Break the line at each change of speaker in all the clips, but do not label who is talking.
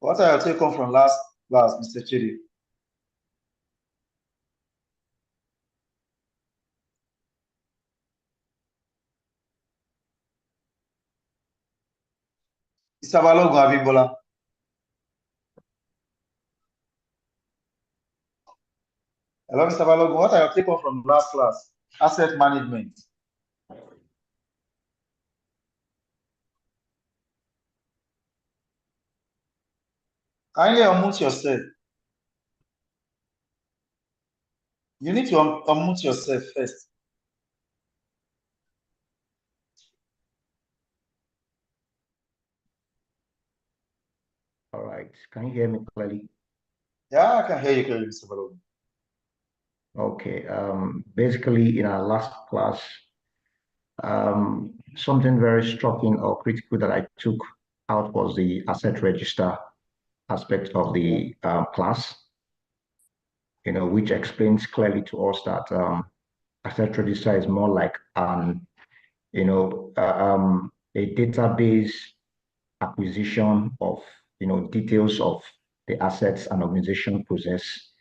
What are your take home from last class, Mr. Chidi? Mr. Balogun Abimbola. Hello, Mr. Balogun. What are your take home from last class? Asset management. Kindly unmute yourself. You need to unmute yourself first.
All right. Can you hear me clearly?
Yeah, I can hear you clearly, Mr. Balogun.
Okay. Basically, in our last class, something very striking or critical that I took out was the asset register aspect of the class, which explains clearly to us that asset register is more like a database acquisition of, details of the assets an organization possess,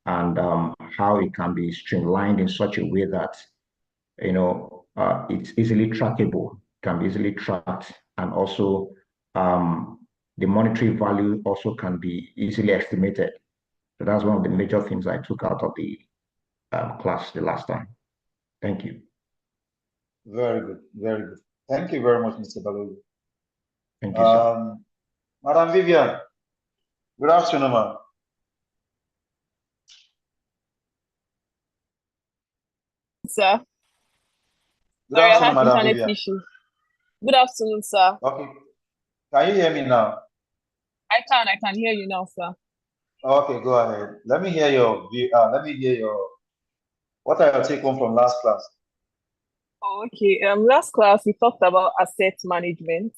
and how it can be streamlined in such a way that it's easily trackable, can be easily tracked, and also the monetary value also can be easily estimated. So that's one of the major things I took out of the class the last time. Thank you.
Very good, very good. Thank you very much, Mr. Balogun.
Thank you, sir.
Madam Vivian, good afternoon, ma'am.
Sir.
Good
Sorry, I
afternoon,
had
Madam
internet
Vivian.
issues. Good afternoon, sir.
Okay. Can you hear me now?
I can hear you now, sir.
Okay, go ahead. Let me hear your view. Let me hear what are your take home from last class?
Oh, okay. Last class we talked about asset management.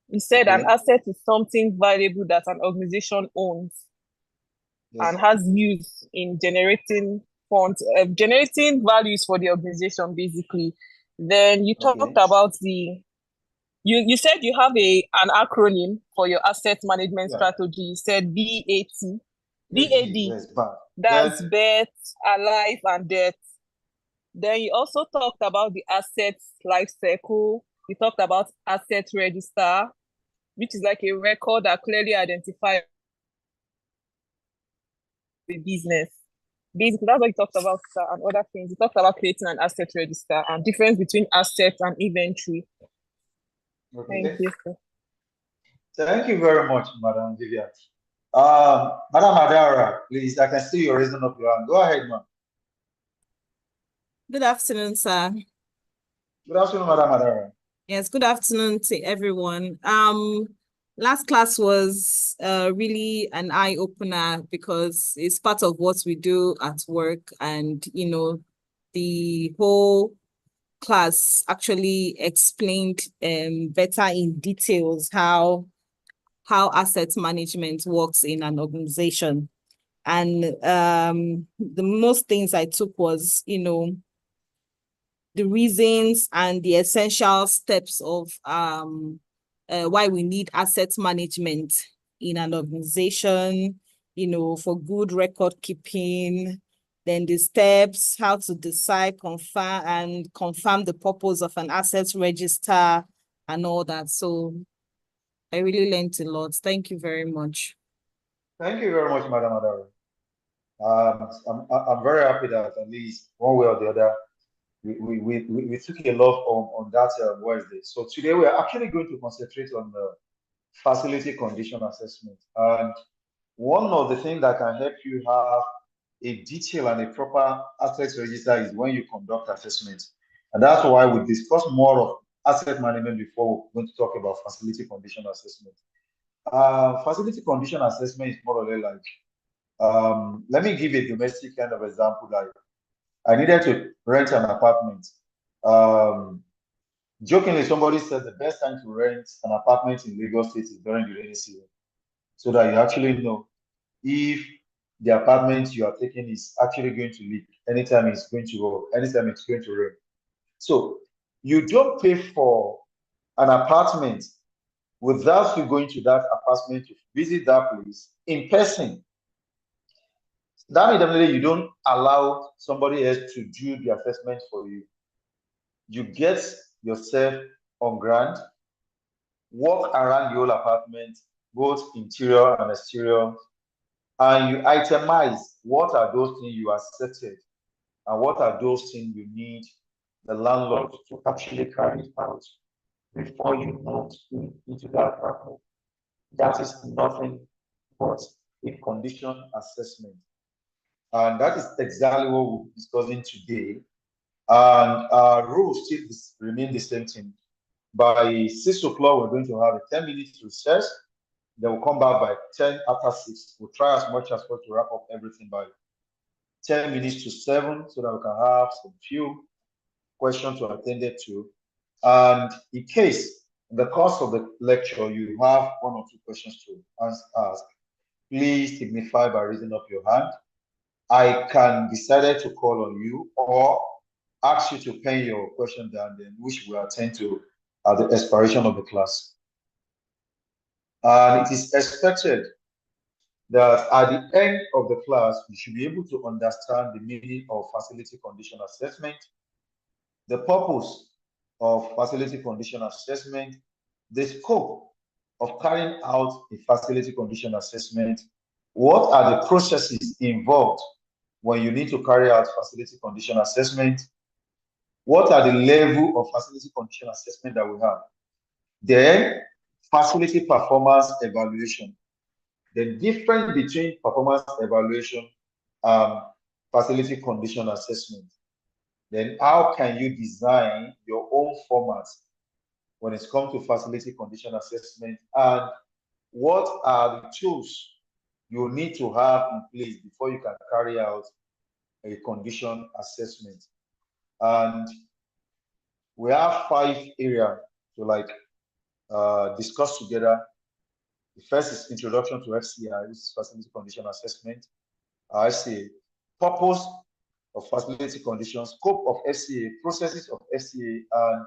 You said an asset is something valuable that an organization owns and has use in generating funds, generating values for the organization, basically. Then you talked about you said you have an acronym for your asset management strategy. You said BAT. BAD. That's bet, alive, and debt. Then you also talked about the assets life cycle. You talked about asset register, which is like a record that clearly identifies the business. Basically, that's what you talked about, sir, and other things. You talked about creating an asset register and difference between assets and inventory.
Okay.
Thank you, sir.
Thank you very much, Madam Vivian. Madam Adara, please, I can see you're raising up your hand. Go ahead, ma'am.
Good afternoon, sir.
Good afternoon, Madam Adara.
Yes, good afternoon to everyone. Last class was really an eye-opener because it's part of what we do at work, and the whole class actually explained better in details how asset management works in an organization. And the most things I took was, the reasons and the essential steps of why we need asset management in an organization, for good record keeping, then the steps, how to decide, confirm the purpose of an asset register and all that. So I really learned a lot. Thank you very much.
Thank you very much, Madam Adara. I'm very happy that at least one way or the other, we took a lot on that Wednesday. So today we are actually going to concentrate on the facility condition assessment. And one of the things that can help you have a detailed and a proper asset register is when you conduct assessments. And that's why we discuss more of asset management before we're going to talk about facility condition assessment. Facility condition assessment is more or less like, let me give a domestic kind of example. Like, I needed to rent an apartment. Jokingly, somebody said the best time to rent an apartment in Lagos State is during the rainy season, so that you actually know if the apartment you are taking is actually going to leak anytime it's going to rain. So you don't pay for an apartment without you going to that apartment to visit that place in person. That means definitely you don't allow somebody else to do the assessment for you. You get yourself on ground, walk around the whole apartment, both interior and exterior, and you itemize what are those things you accepted and what are those things you need the landlord to actually carry it out before you move into that apartment. That is nothing but a condition assessment. And that is exactly what we're discussing today. And our rules still remain the same thing. By 6 o'clock, we're going to have a 10-minute recess. Then we'll come back by 10 after 6. We'll try as much as possible to wrap up everything by 10 minutes to 7 so that we can have some few questions to attend to. And in case in the course of the lecture you have 1 or 2 questions to ask, please signify by raising up your hand. I can decide to call on you or ask you to pen your question down, then which we attend to at the expiration of the class. And it is expected that at the end of the class, you should be able to understand the meaning of facility condition assessment, the purpose of facility condition assessment, the scope of carrying out a facility condition assessment, what are the processes involved when you need to carry out facility condition assessment, what are the level of facility condition assessment that we have, then facility performance evaluation, the difference between performance evaluation and facility condition assessment. Then how can you design your own format when it comes to facility condition assessment, and what are the tools you need to have in place before you can carry out a condition assessment. And we have 5 areas to discuss together. The first is introduction to FCI, which is facility condition assessment. I see purpose of facility conditions, scope of FCA, processes of FCA, and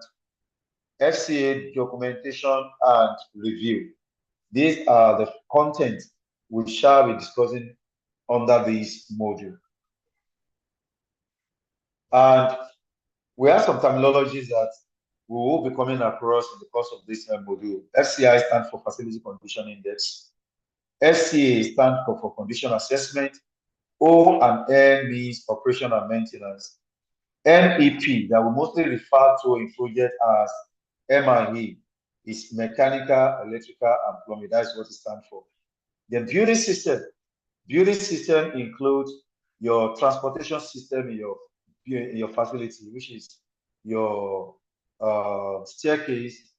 FCA documentation and review. These are the content we shall be discussing under this module. And we have some terminologies that we will be coming across in the course of this module. FCI stands for Facility Condition Index. FCA stands for Condition Assessment. O and M means Operation and Maintenance. MEP, that we mostly refer to in project as M&E, is Mechanical, Electrical, and Plumbing. That is what it stands for. The building system. Building system includes your transportation system in your facility, which is your staircase,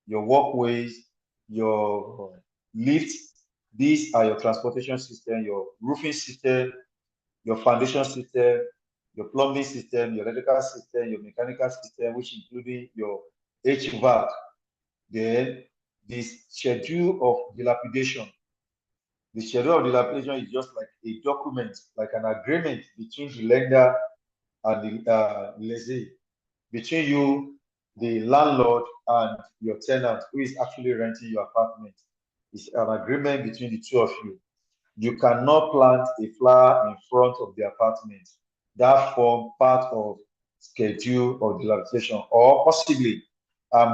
your walkways, your lifts. These are your transportation system, your roofing system, your foundation system, your plumbing system, your electrical system, your mechanical system, which including your HVAC. Then this schedule of dilapidation. The schedule of dilapidation is just like a document, like an agreement between the lender and the lessee, between you, the landlord, and your tenant who is actually renting your apartment. It's an agreement between the two of you. You cannot plant a flower in front of the apartment. That forms part of schedule of dilapidation, or possibly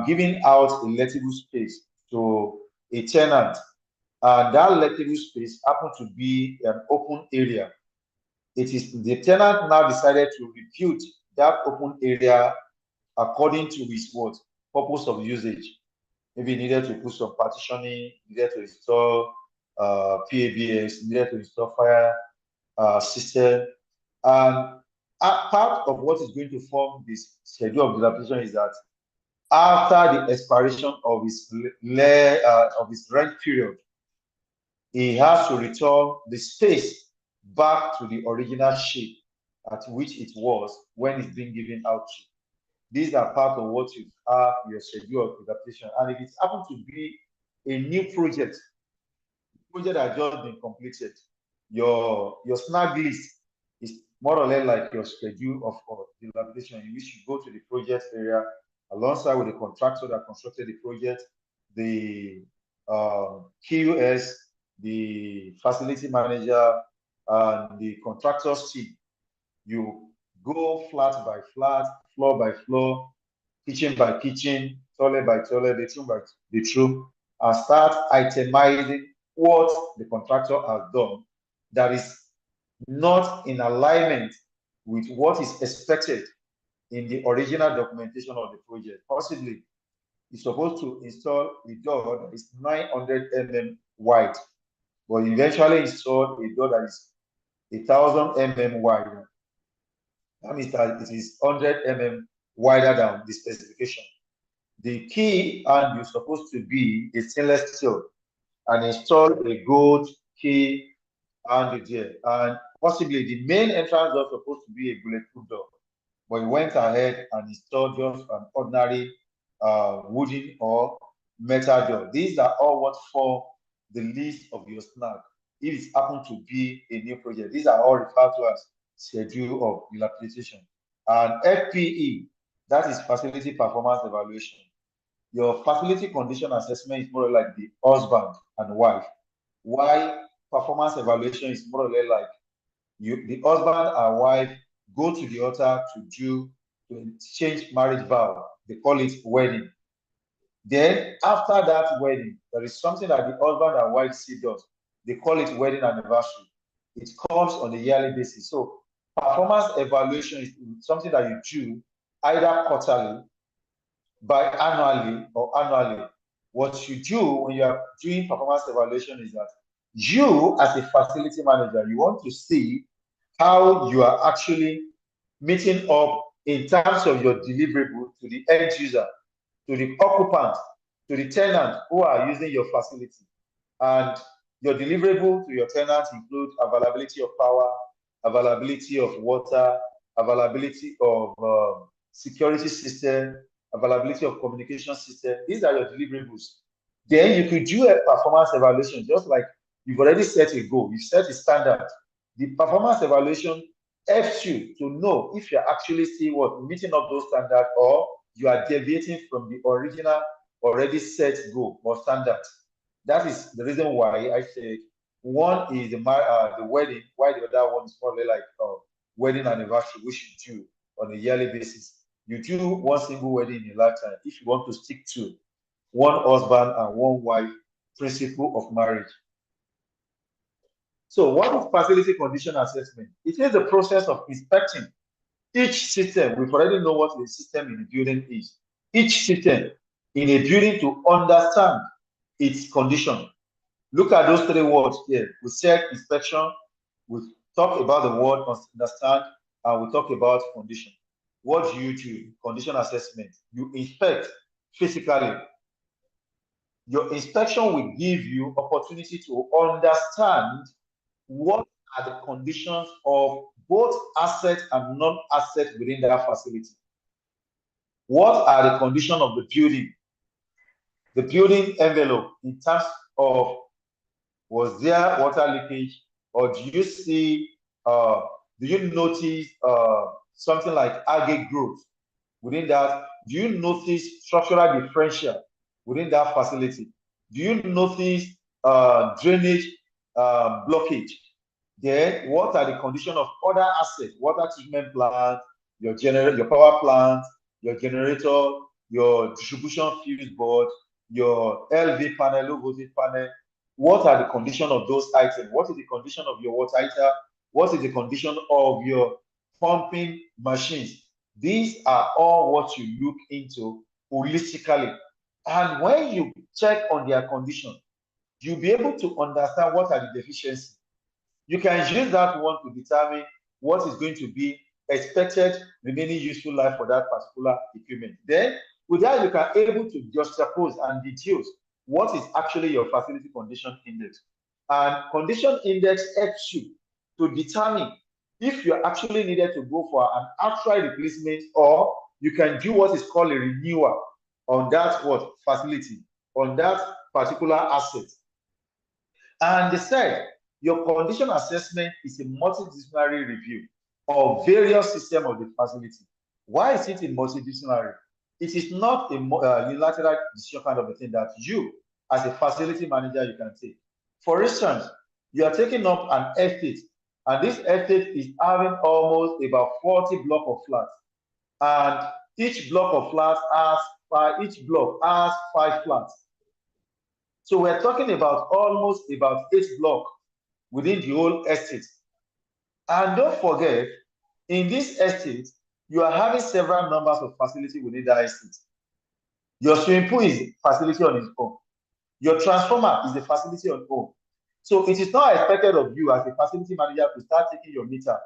giving out a lettable space to a tenant, and that lettable space happens to be an open area. It is the tenant now decided to repute that open area according to his what purpose of usage. Maybe he needed to put some partitioning, needed to install PABS, needed to install fire system. And part of what is going to form this schedule of dilapidation is that after the expiration of his rent period, he has to return the space back to the original shape at which it was when it's being given out to. These are part of what you have your schedule of adaptation. And if it happens to be a new project that just been completed, your snag list is more or less like your schedule of dilapidation, in which you go to the project area alongside with the contractor that constructed the project, the QS, the facility manager, and the contractors team. You go flat by flat, floor by floor, kitchen by kitchen, toilet by toilet, bedroom by bedroom, and start itemizing what the contractor has done that is not in alignment with what is expected in the original documentation of the project. Possibly, you're supposed to install a door that is 900 mm wide, but you eventually install a door that is 1,000 mm wide. That means that it is 100 mm wider than the specification. The key and you're supposed to be a stainless steel and install a gold key and there. And possibly the main entrance door supposed to be a bulletproof door, but you went ahead and installed just an ordinary wooden or metal door. These are all what form the list of your snag. If it happens to be a new project, these are all referred to as schedule of dilapidation. And FPE, that is facility performance evaluation. Your facility condition assessment is more like the husband and wife. Why performance evaluation is more or less like the husband and wife go to the altar to exchange marriage vow. They call it wedding. Then after that wedding, there is something that the husband and wife see does. They call it wedding anniversary. It comes on a yearly basis. So performance evaluation is something that you do either quarterly, biannually, or annually. What you do when you are doing performance evaluation is that you, as a facility manager, you want to see how you are actually meeting up in terms of your deliverable to the end user, to the occupant, to the tenant who are using your facility. And your deliverable to your tenants include availability of power, availability of water, availability of security system, availability of communication system. These are your deliverables. Then you could do a performance evaluation, just like you've already set a goal, you've set a standard. The performance evaluation helps you to know if you're actually still meeting up those standards or you are deviating from the original already set goal or standard. That is the reason why I said one is the wedding, while the other one is probably like wedding anniversary, which you do on a yearly basis. You do one single wedding in a lifetime if you want to stick to one husband and one wife principle of marriage. So what is facility condition assessment? It is the process of inspecting each system. We've already know what the system in the building is. Each system in a building to understand its condition. Look at those three words here. We said inspection, we talk about the word understand, and we talk about condition. What do you do? Condition assessment. You inspect physically. Your inspection will give you opportunity to understand what are the conditions of both asset and non-asset within that facility. What are the conditions of the building envelope in terms of was there water leakage, or do you see, do you notice something like algae growth within that? Do you notice structural differential within that facility? Do you notice drainage blockage? Then what are the conditions of other assets, water treatment plant, your power plant, your generator, your distribution fuse board, your LV panel, low voltage panel? What are the conditions of those items? What is the condition of your water heater? What is the condition of your pumping machines? These are all what you look into holistically. And when you check on their condition, you'll be able to understand what are the deficiencies. You can use that one to determine what is going to be expected remaining useful life for that particular equipment. Then, with that, you can able to juxtapose and deduce what is actually your facility condition index. And condition index helps you to determine if you're actually needed to go for an outright replacement, or you can do what is called a renewal on that facility, on that particular asset. And they said your condition assessment is a multidisciplinary review of various systems of the facility. Why is it a multidisciplinary? It is not a unilateral decision kind of a thing that you, as a facility manager you can take. For instance, you are taking up an estate, and this estate is having almost about 40 blocks of flats, and each block of flats has each block has 5 flats. So we're talking about almost about 8 blocks within the whole estate. And don't forget, in this estate, you are having several numbers of facility within that estate. Your swimming pool is facility on its own. Your transformer is a facility on its own. So it is not expected of you as a facility manager to start taking your meter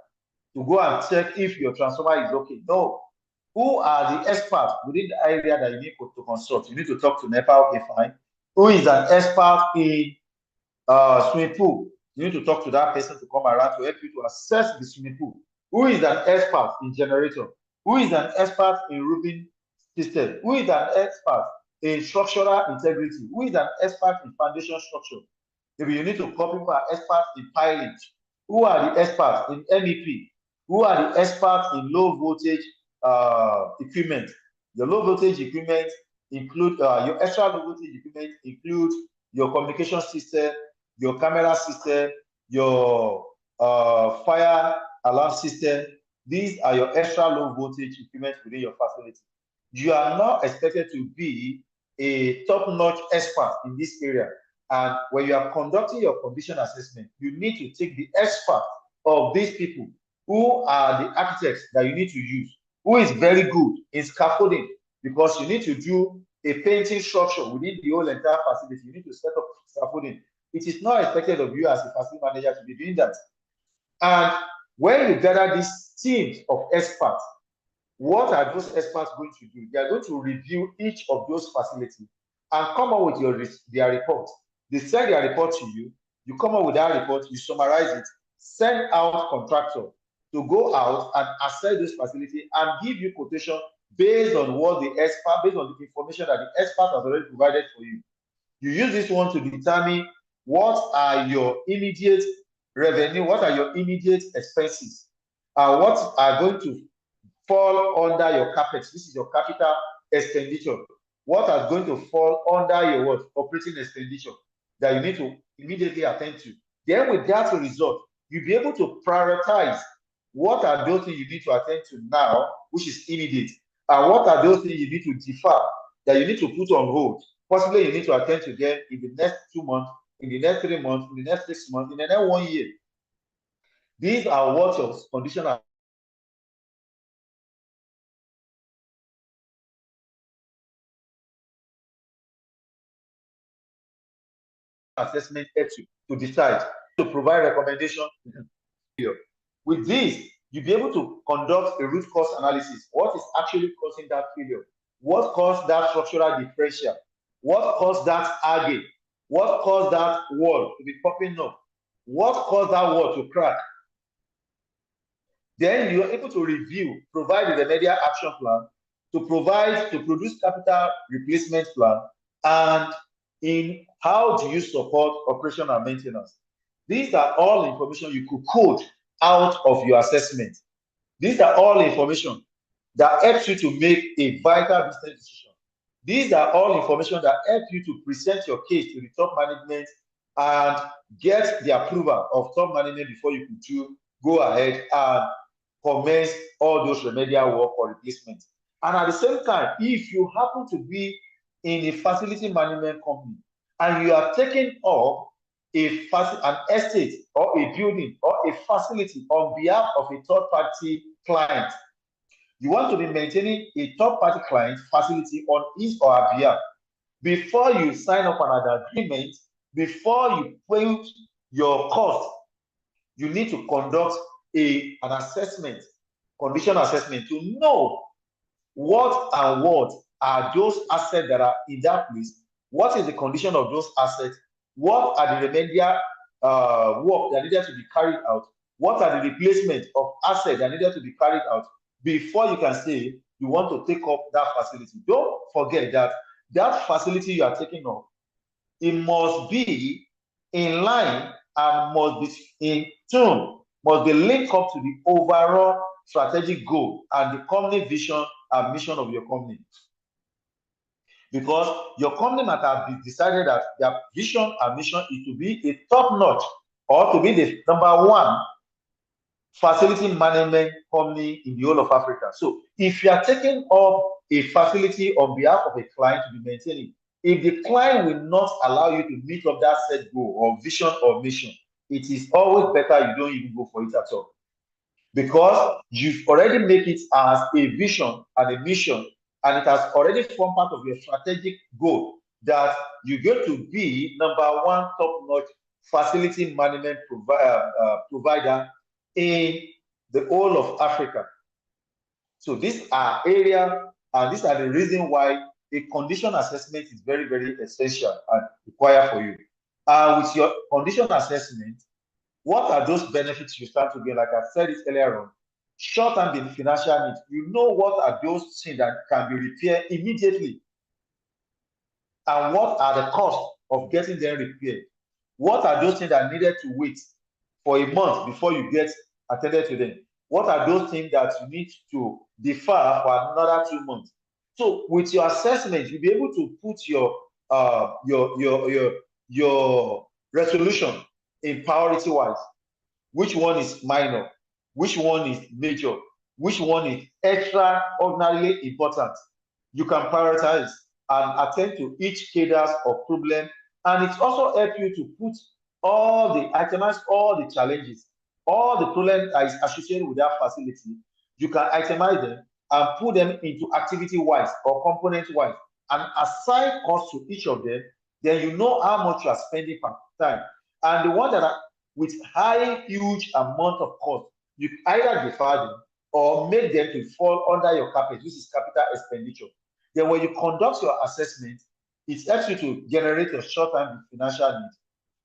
to go and check if your transformer is okay. No. Who are the experts within the area that you need to consult? You need to talk to NEPA, okay, fine. Who is an expert in swimming pool? You need to talk to that person to come around to help you to assess the swimming pool. Who is an expert in generator? Who is an expert in roofing system? Who is an expert in structural integrity? Who is an expert in foundation structure? Maybe you need to call people who are experts in piling. Who are the experts in MEP? Who are the experts in low voltage equipment? Your low voltage equipment include your extra low voltage equipment include your communication system, your camera system, your fire alarm system. These are your extra low voltage equipment within your facility. You are not expected to be a top-notch expert in this area. And when you are conducting your condition assessment, you need to take the expert of these people who are the architects that you need to use, who is very good in scaffolding, because you need to do a painting structure within the whole entire facility. You need to set up scaffolding. It is not expected of you as a facility manager to be doing that. And when you gather these teams of experts, what are those experts going to do? They are going to review each of those facilities and come up with their report. They send their report to you. You come up with that report, you summarize it, send out contractor to go out and assess this facility and give you quotation based on what the expert, based on the information that the expert has already provided for you. You use this one to determine what are your immediate revenue, what are your immediate expenses, and what are going to fall under your capex. This is your capital expenditure. What are going to fall under your what? Operating expenditure that you need to immediately attend to. Then with that result, you'll be able to prioritize what are those things you need to attend to now, which is immediate, and what are those things you need to defer, that you need to put on hold. Possibly you need to attend to them in the next 2 months, in the next 3 months, in the next 6 months, in the next 1 year. These are what your condition assessment to decide, to provide recommendation. With this, you'll be able to conduct a root cause analysis. What is actually causing that failure? What caused that structural differential? What caused that agate? What caused that wall to be popping up? What caused that wall to crack? Then you are able to review, provide the remedial action plan, to produce capital replacement plan, and in how do you support operation and maintenance. These are all information you could code out of your assessment. These are all information that helps you to make a vital business decision. These are all information that help you to present your case to the top management and get the approval of top management before you could go ahead and commence all those remedial work or replacement. And at the same time, if you happen to be in a facility management company and you are taking up an estate or a building or a facility on behalf of a third-party client, you want to be maintaining a third-party client facility on his or her behalf. Before you sign up an agreement, before you put your cost, you need to conduct an assessment, condition assessment, to know what are those assets that are in that place, what is the condition of those assets, what are the remedial work that needed to be carried out, what are the replacement of assets that needed to be carried out before you can say you want to take up that facility. Don't forget that that facility you are taking up, it must be in line and must be in tune, must be linked up to the overall strategic goal and the company vision and mission of your company. because your company might have decided that their vision and mission is to be a top-notch or to be the #1 facility management company in the whole of Africa. So if you are taking up a facility on behalf of a client to be maintaining, if the client will not allow you to meet up that set goal or vision or mission, it is always better you don't even go for it at all. Because you've already made it as a vision and a mission, and it has already formed part of your strategic goal that you're going to be #1 top-notch facility management provider in the whole of Africa. So these are areas, and these are the reason why a condition assessment is very, very essential and required for you. With your condition assessment, what are those benefits you start to get? Like I said it earlier on, short-term financial needs. You know what are those things that can be repaired immediately, and what are the costs of getting them repaired? What are those things that needed to wait for a month before you get attended to them? What are those things that you need to defer for another 2 months? So with your assessment, you'll be able to put your resolution in priority wise. Which one is minor? Which one is major? Which one is extraordinarily important? You can prioritize and attend to each cadres or problem, and it also helps you to put all the itemize all the challenges, all the problems that is associated with that facility. You can itemize them and put them into activity wise or component wise and assign costs to each of them. Then you know how much you are spending per time. And the one that are with high, huge amount of cost, you either defer them or make them to fall under your capital. This is capital expenditure. Then when you conduct your assessment, it helps you to generate a short-term financial need.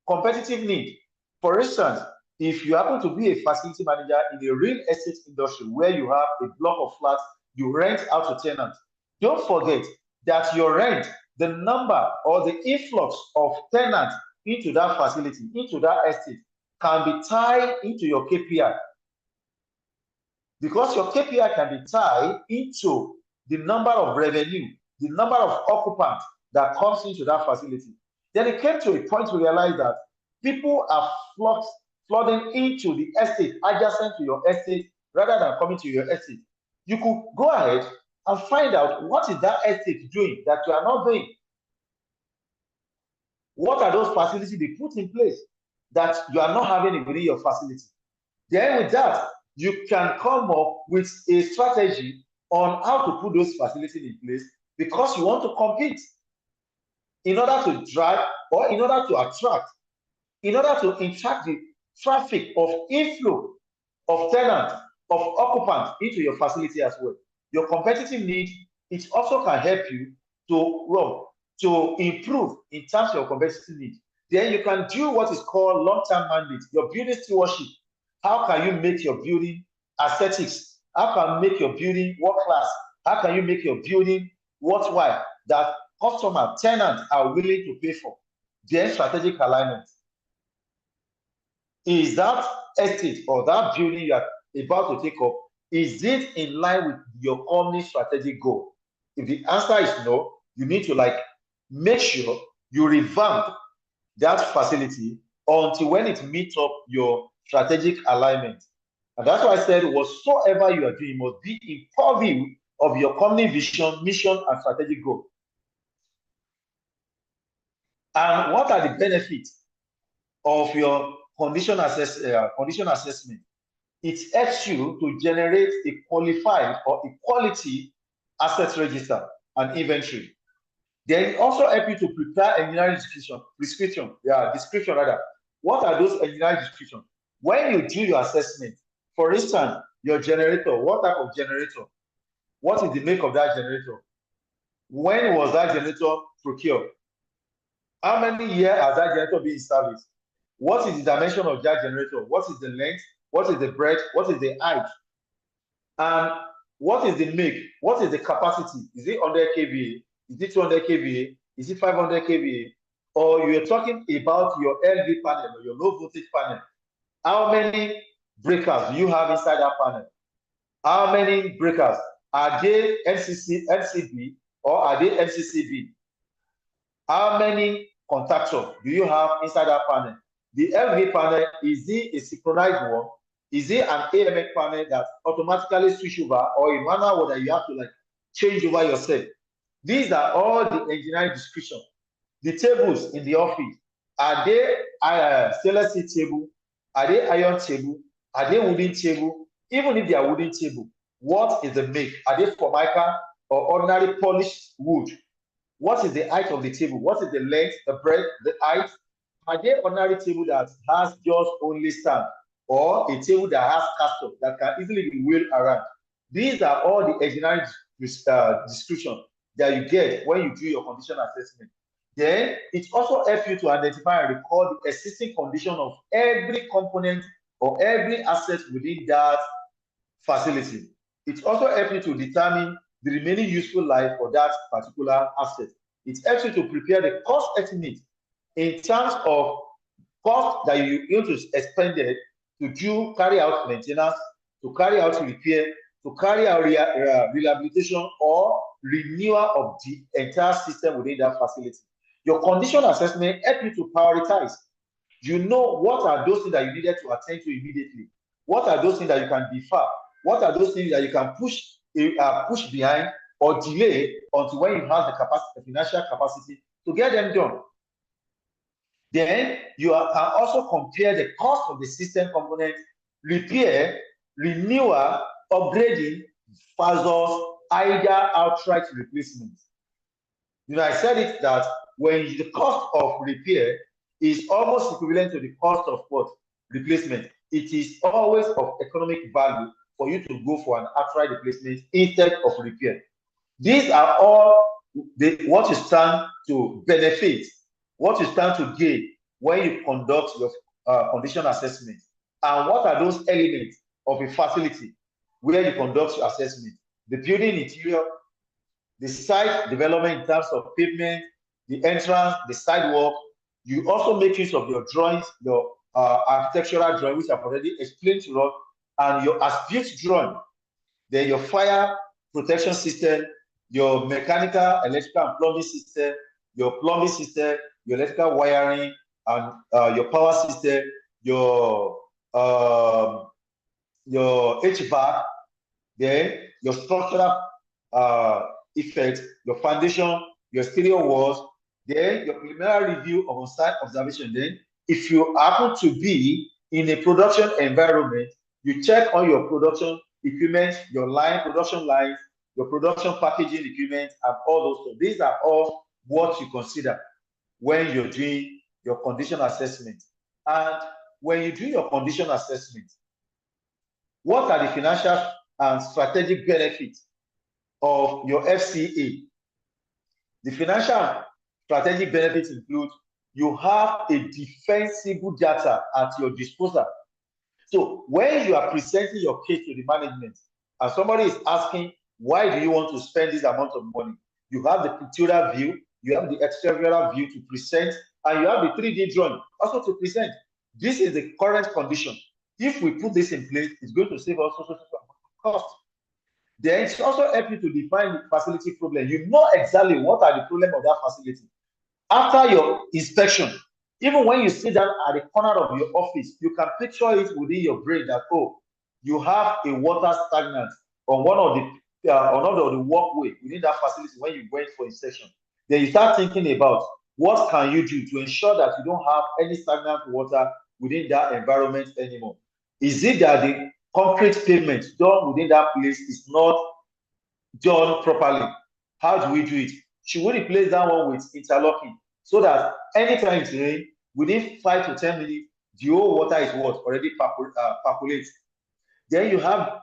Competitive need. For instance, if you happen to be a facility manager in a real estate industry where you have a block of flats you rent out to tenants, don't forget that your rent, the number or the influx of tenants into that facility, into that estate, can be tied into your KPI. Because your KPI can be tied into the number of revenue, the number of occupants that comes into that facility. Then it came to a point to realize that people are flooding into the estate adjacent to your estate rather than coming to your estate. You could go ahead and find out what is that estate doing that you are not doing. What are those facilities they put in place that you are not having within your facility? Then with that, you can come up with a strategy on how to put those facilities in place because you want to compete in order to drive or in order to attract, in order to attract the traffic of inflow of tenants, of occupants into your facility as well. Your competitive need, it also can help you to improve in terms of your competitive need. Then you can do what is called long-term mandate, your building stewardship. How can you make your building aesthetics? How can you make your building world class? How can you make your building worthwhile that customer, tenants are willing to pay for? Then strategic alignment. Is that estate or that building you are about to take up, is it in line with your company's strategic goal? If the answer is no, you need to make sure you revamp that facility until when it meets up your strategic alignment. And that's why I said whatsoever you are doing must be in purview of your company vision, mission, and strategic goal. And what are the benefits of your condition assessment? It helps you to generate a qualified or a quality asset register and inventory. Then it also helps you to prepare engineering description. What are those engineering descriptions? When you do your assessment, for instance, your generator, what type of generator? What is the make of that generator? When was that generator procured? How many years has that generator been in service? What is the dimension of that generator? What is the length? What is the breadth? What is the height? And what is the make? What is the capacity? Is it 100 kVA? Is it 200 kVA? Is it 500 kVA? Or you're talking about your LV panel or your low voltage panel? How many breakers do you have inside that panel? How many breakers? Are they MCB or are they MCCB? How many contactors do you have inside that panel? The FV panel, is it a synchronized one? Is it an AMX panel that automatically switch over, or a manual one that you have to like change over yourself? These are all the engineering description. The tables in the office, are they stainless steel table? Are they iron table? Are they wooden table? Even if they are wooden table, what is the make? Are they formica or ordinary polished wood? What is the height of the table? What is the length, the breadth, the height? Are there ordinary table that has just only stand, or a table that has caster that can easily be wheeled around? These are all the engineering description that you get when you do your condition assessment. Then it also helps you to identify and record the existing condition of every component or every asset within that facility. It also helps you to determine the remaining useful life for that particular asset. It helps you to prepare the cost estimate in terms of cost that you going to expend to carry out maintenance, to carry out repair, to carry out rehabilitation or renewal of the entire system within that facility. Your condition assessment helps you to prioritize. You know what are those things that you needed to attend to immediately. What are those things that you can defer? What are those things that you can push behind or delay until when you have the capacity, the financial capacity to get them done? Then you can also compare the cost of the system component, repair, renewal, upgrading versus either outright replacement. You know, I said it that when the cost of repair is almost equivalent to the cost of what? Replacement. It is always of economic value for you to go for an outright replacement instead of repair. These are all what you stand to benefit, what you stand to gain when you conduct your condition assessment. And what are those elements of a facility where you conduct your assessment? The building interior, the site development in terms of pavement, the entrance, the sidewalk. You also make use of your drawings, your architectural drawing, which I've already explained to you, and your as-built drawing. Then your fire protection system, your mechanical, electrical, and plumbing system, your plumbing system, your electrical wiring, and your power system, your HVAC, then your structural effects, your foundation, your exterior walls, then your preliminary review of on-site observation. Then, if you happen to be in a production environment, you check on your production equipment, your production lines, your production packaging equipment, and all those stuff. These are all what you consider when you're doing your condition assessment. And when you do your condition assessment, what are the financial and strategic benefits of your FCA? The financial strategic benefits include you have a defensible data at your disposal. So when you are presenting your case to the management and somebody is asking, why do you want to spend this amount of money? You have the pictorial view, you have the exterior view to present, and you have the 3D drawing also to present. This is the current condition. If we put this in place, it's going to save us also cost. Then it also helps you to define the facility problem. You know exactly what are the problems of that facility. After your inspection, even when you sit down at the corner of your office, you can picture it within your brain that, oh, you have a water stagnant on one of the walkway within that facility when you went for inspection. Then you start thinking about what can you do to ensure that you don't have any stagnant water within that environment anymore. Is it that the concrete pavement done within that place is not done properly? How do we do it? Should we replace that one with interlocking so that anytime it's rain, within 5 to 10 minutes, the whole water is already percolates? Then you have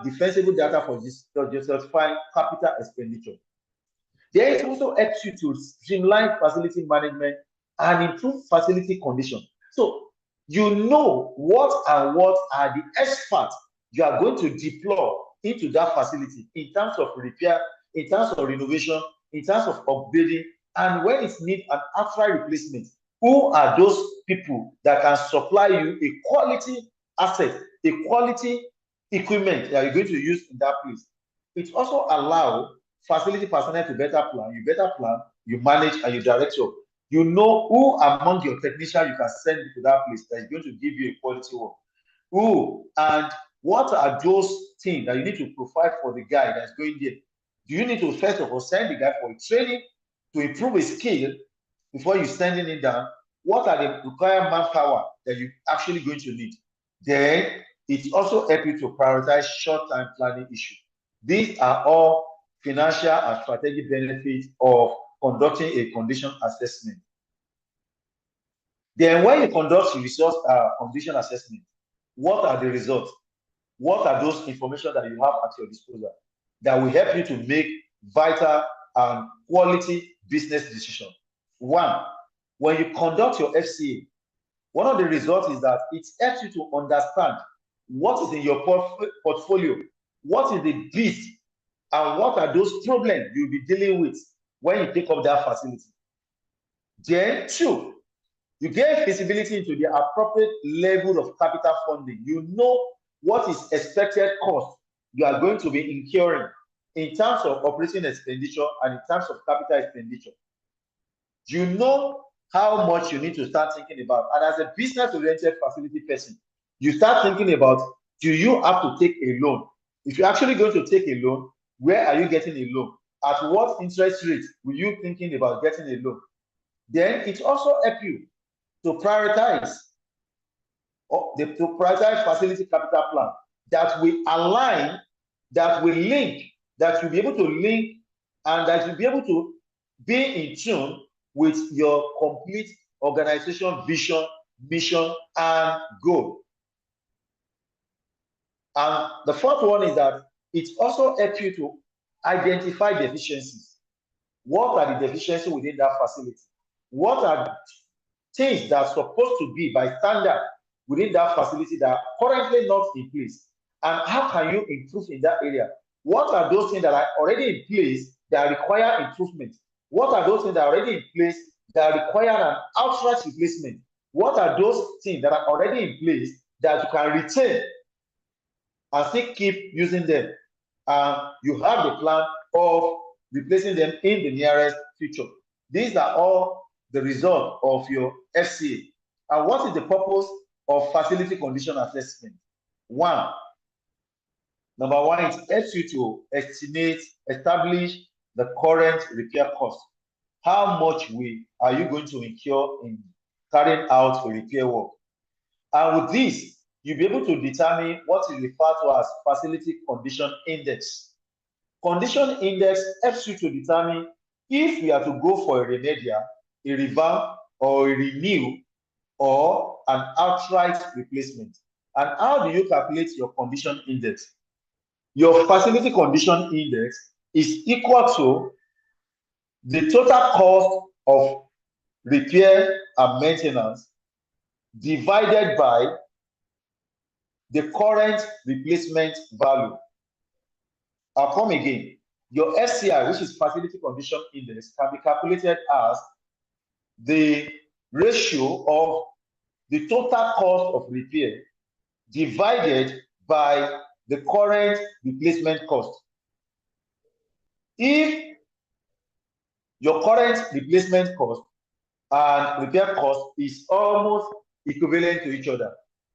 defensible data for this justifying capital expenditure. Then it also helps you to streamline facility management and improve facility condition. So you know what are the experts you are going to deploy into that facility in terms of repair, in terms of renovation, in terms of upgrading, and when it needs an outright replacement. Who are those people that can supply you a quality asset, a quality equipment that you're going to use in that place? It also allows facility personnel to better plan, you manage, and you direct your. You know who among your technicians you can send to that place that is going to give you a quality work. Who and what are those things that you need to provide for the guy that's going there? Do you need to first of all send the guy for a training to improve his skill before you sending him down? What are the required manpower that you're actually going to need? Then it also helps you to prioritize short-term planning issues. These are all financial and strategic benefits of conducting a condition assessment. Then when you conduct a resource condition assessment, what are the results? What are those information that you have at your disposal that will help you to make vital and quality business decisions? One, when you conduct your FCA, one of the results is that it helps you to understand what is in your portfolio, what is the beast, and what are those problems you'll be dealing with when you take up that facility. Then, two, you get visibility into the appropriate level of capital funding. You know what is expected cost you are going to be incurring in terms of operating expenditure and in terms of capital expenditure. You know how much you need to start thinking about. And as a business-oriented facility person, you start thinking about, do you have to take a loan? If you're actually going to take a loan, where are you getting a loan? At what interest rate will you thinking about getting a loan? Then it also helps you to prioritize facility capital plan that will align, that will link, that you'll be able to link, and that you'll be able to be in tune with your complete organization vision, mission, and goal. And the fourth one is that it also helps you to identify deficiencies. What are the deficiencies within that facility? What are things that are supposed to be by standard within that facility that are currently not in place? And how can you improve in that area? What are those things that are already in place that require improvement? What are those things that are already in place that require an outright replacement? What are those things that are already in place that you can retain and still keep using them? And you have the plan of replacing them in the nearest future. These are all the result of your FCA. And what is the purpose of facility condition assessment? Number one, it helps you to establish the current repair cost. How much are you going to incur in carrying out a repair work? And with this, you'll be able to determine what is referred to as facility condition index. Condition index helps you to determine if you are to go for a remedial, a revamp, or a renew, or an outright replacement. And how do you calculate your condition index? Your facility condition index is equal to the total cost of repair and maintenance divided by the current replacement value. I'll come again. Your FCI, which is facility condition index, can be calculated as the ratio of the total cost of repair divided by the current replacement cost. If your current replacement cost and repair cost is almost equivalent to each other,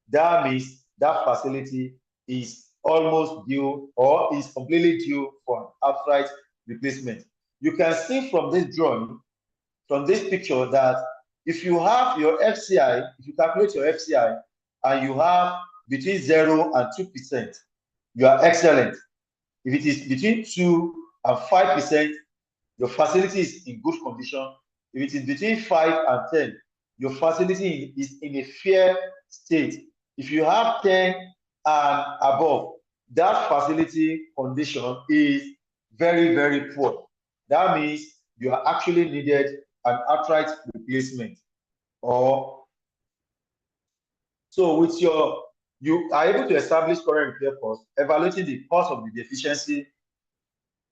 that means that facility is almost due or is completely due for an outright replacement. You can see from this drawing, from this picture, that if you have your FCI, if you calculate your FCI and you have between 0 and 2%, you are excellent. If it is between 2 and 5%, your facility is in good condition. If it is between 5 and 10, your facility is in a fair state. If you have 10 and above, that facility condition is very, very poor. That means you are actually needed an outright replacement. Or so with you are able to establish current repair cost, evaluating the cost of the deficiency.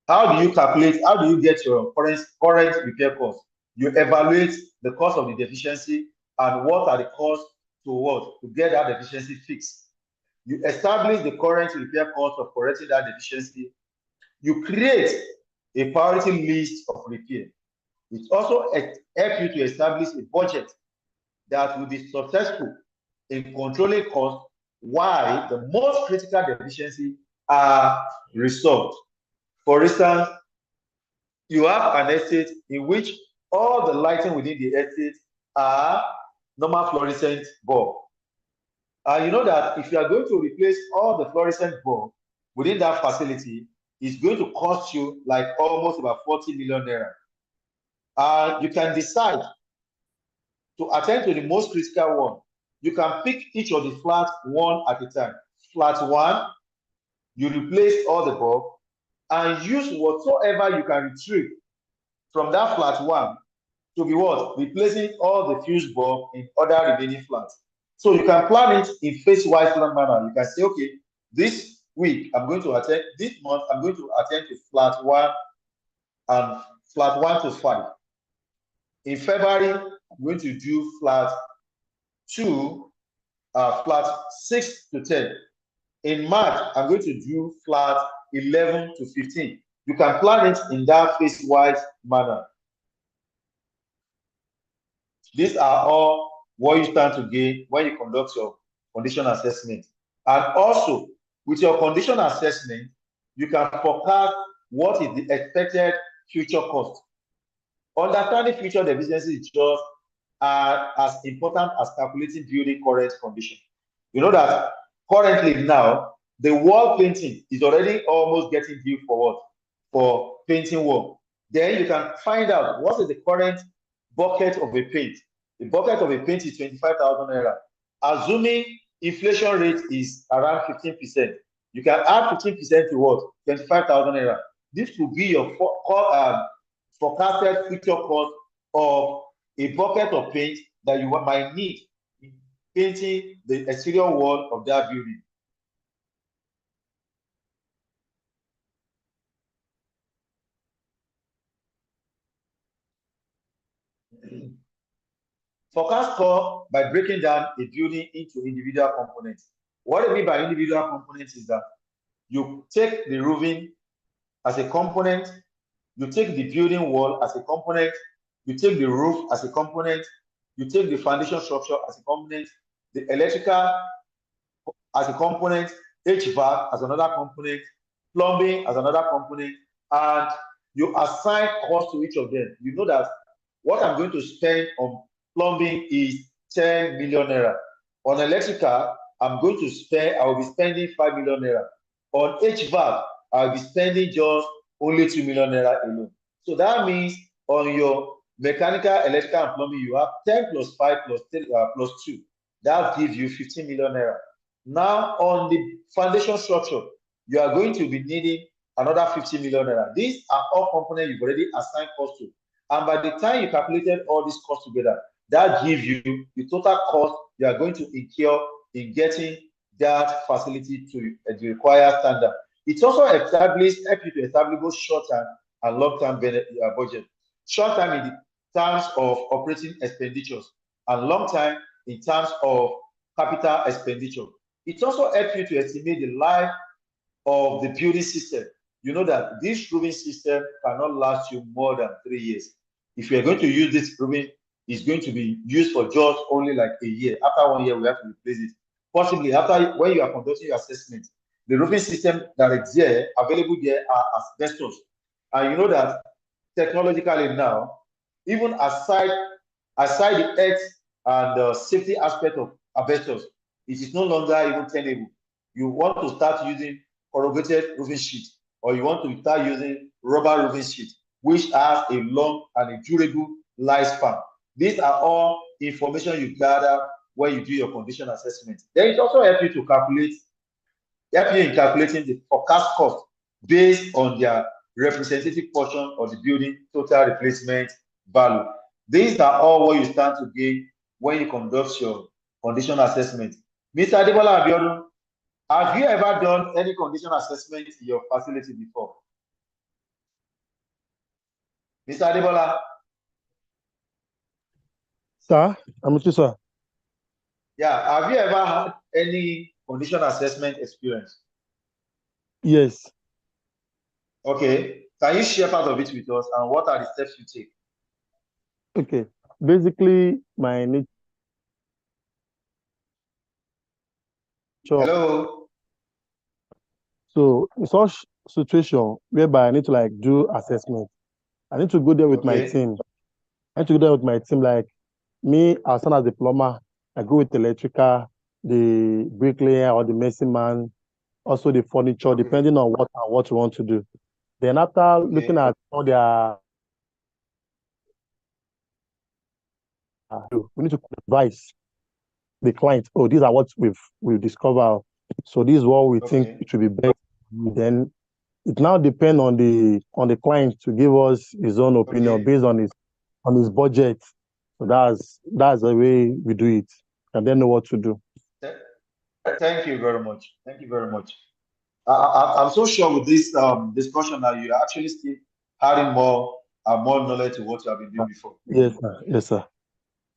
How do you calculate? How do you get your current repair cost? You evaluate the cost of the deficiency and what are the costs to get that deficiency fixed. You establish the current repair cost of correcting that deficiency. You create a priority list of repair. It also helps you to establish a budget that will be successful in controlling costs while the most critical deficiencies are resolved. For instance, you have an estate in which all the lighting within the estate are normal fluorescent bulb. And you know that if you are going to replace all the fluorescent bulb within that facility, it's going to cost you like almost about 40 million naira. You can decide to attend to the most critical one. You can pick each of the flats one at a time. Flat one, you replace all the bulb and use whatsoever you can retrieve from that flat one to be what? Replacing all the fuse bulb in other remaining flats. So you can plan it in phase-wise manner. You can say, okay, this week I'm going to attend, this month I'm going to attend to flat one and flat 1 to 5. In February, I'm going to do flat 2, flat 6 to 10. In March, I'm going to do flat 11 to 15. You can plan it in that phase-wise manner. These are all what you stand to gain when you conduct your condition assessment. And also, with your condition assessment, you can forecast what is the expected future cost. Understanding future deficiencies is just as important as calculating building current condition. You know that currently now, the wall painting is already almost getting due for what? For painting work. Then you can find out what is the current bucket of a paint. The bucket of a paint is 25,000 naira. Assuming inflation rate is around 15%, you can add 15% to what? 25,000 naira. This will be your forecasted future cost of a bucket of paint that you might need in painting the exterior wall of that building. Forecast cost by breaking down a building into individual components. What I mean by individual components is that you take the roofing as a component, you take the building wall as a component, you take the roof as a component, you take the foundation structure as a component, the electrical as a component, HVAC as another component, plumbing as another component, and you assign cost to each of them. You know that what I'm going to spend on plumbing is 10 million naira. On electrical, I will be spending 5 million naira. On HVAC, I'll be spending just only 2 million naira alone. So that means on your mechanical, electrical, and plumbing, you have 10 plus 5 plus 10, plus 2. That gives you 15 million naira. Now, on the foundation structure, you are going to be needing another 50 million naira. These are all components you've already assigned cost to. And by the time you calculated all these costs together, that gives you the total cost you are going to incur in getting that facility to the required standard. It also helps you to establish both short-term and long-term budget. Short-term in the terms of operating expenditures, and long-term in terms of capital expenditure. It also helps you to estimate the life of the building system. You know that this roofing system cannot last you more than 3 years. If you're going to use this roofing, it's going to be used for just only like a year. After 1 year, we have to replace it. Possibly after when you are conducting your assessment, the roofing system that is there, available there are asbestos. And you know that technologically now, even aside the health and safety aspect of asbestos, it is no longer even tenable. You want to start using corrugated roofing sheet, or you want to start using rubber roofing sheet, which has a long and a durable lifespan. These are all information you gather when you do your condition assessment. Then it also helps you in calculating the forecast cost based on their representative portion of the building total replacement value. These are all what you stand to gain when you conduct your condition assessment. Mr. Adebola Abiodun, have you ever done any condition assessment in your facility before? Mr. Adebola?
Sir, I'm with you, sir.
Yeah, have you ever had any condition assessment experience?
Yes.
Okay. Can you share part of it with us, and what are the steps you take?
Okay. Basically, my nature.
Hello.
So in such situation whereby I need to like do assessment, I need to go there with my team. I need to go there with my team. Like me, as soon as the plumber, I go with the electrical, the bricklayer or the mason man, also the furniture, depending on what you want to do. Then after looking at all their, we need to advise the client. Oh, these are what we've discovered. So this is what we think it should be best. Then it now depends on the client to give us his own opinion based on his budget. So that's the way we do it, and then know what to do.
Thank you very much. Thank you very much. I'm so sure with this discussion that you're actually still adding more knowledge to what you have been doing before.
Yes, sir. Yes, sir.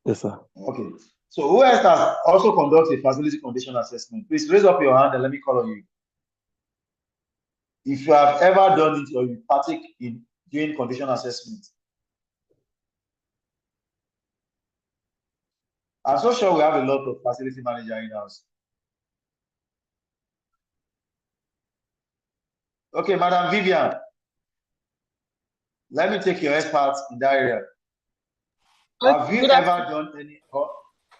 Yes, sir.
Okay. So who else has also conducted a facility condition assessment? Please raise up your hand and let me call on you. If you have ever done it or you partake in doing condition assessment. I'm so sure we have a lot of facility manager in house. Okay, Madam Vivian, let me take your experts in that area. Have you ever done any?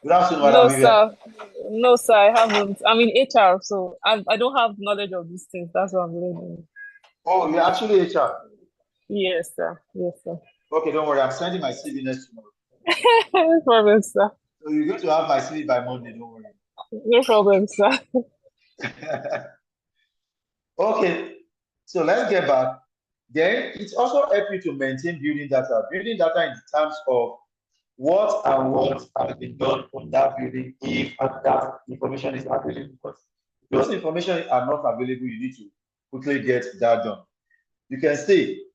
Good afternoon, Madam Vivian.
Sir. No, sir, I haven't. I'm in HR, so I don't have knowledge of these things. That's what I'm learning.
Oh, you're actually HR?
Yes, sir. Yes, sir.
Okay, don't worry. I'm sending my CV next tomorrow.
No problem, sir.
So you're going to have my CV by Monday, don't worry.
No problem, sir.
Okay, so let's get back. Then it also helps you to maintain building data. Building data in terms of what has been done on that building, if and that information is available. Because those information are not available, you need to quickly get that done. You can see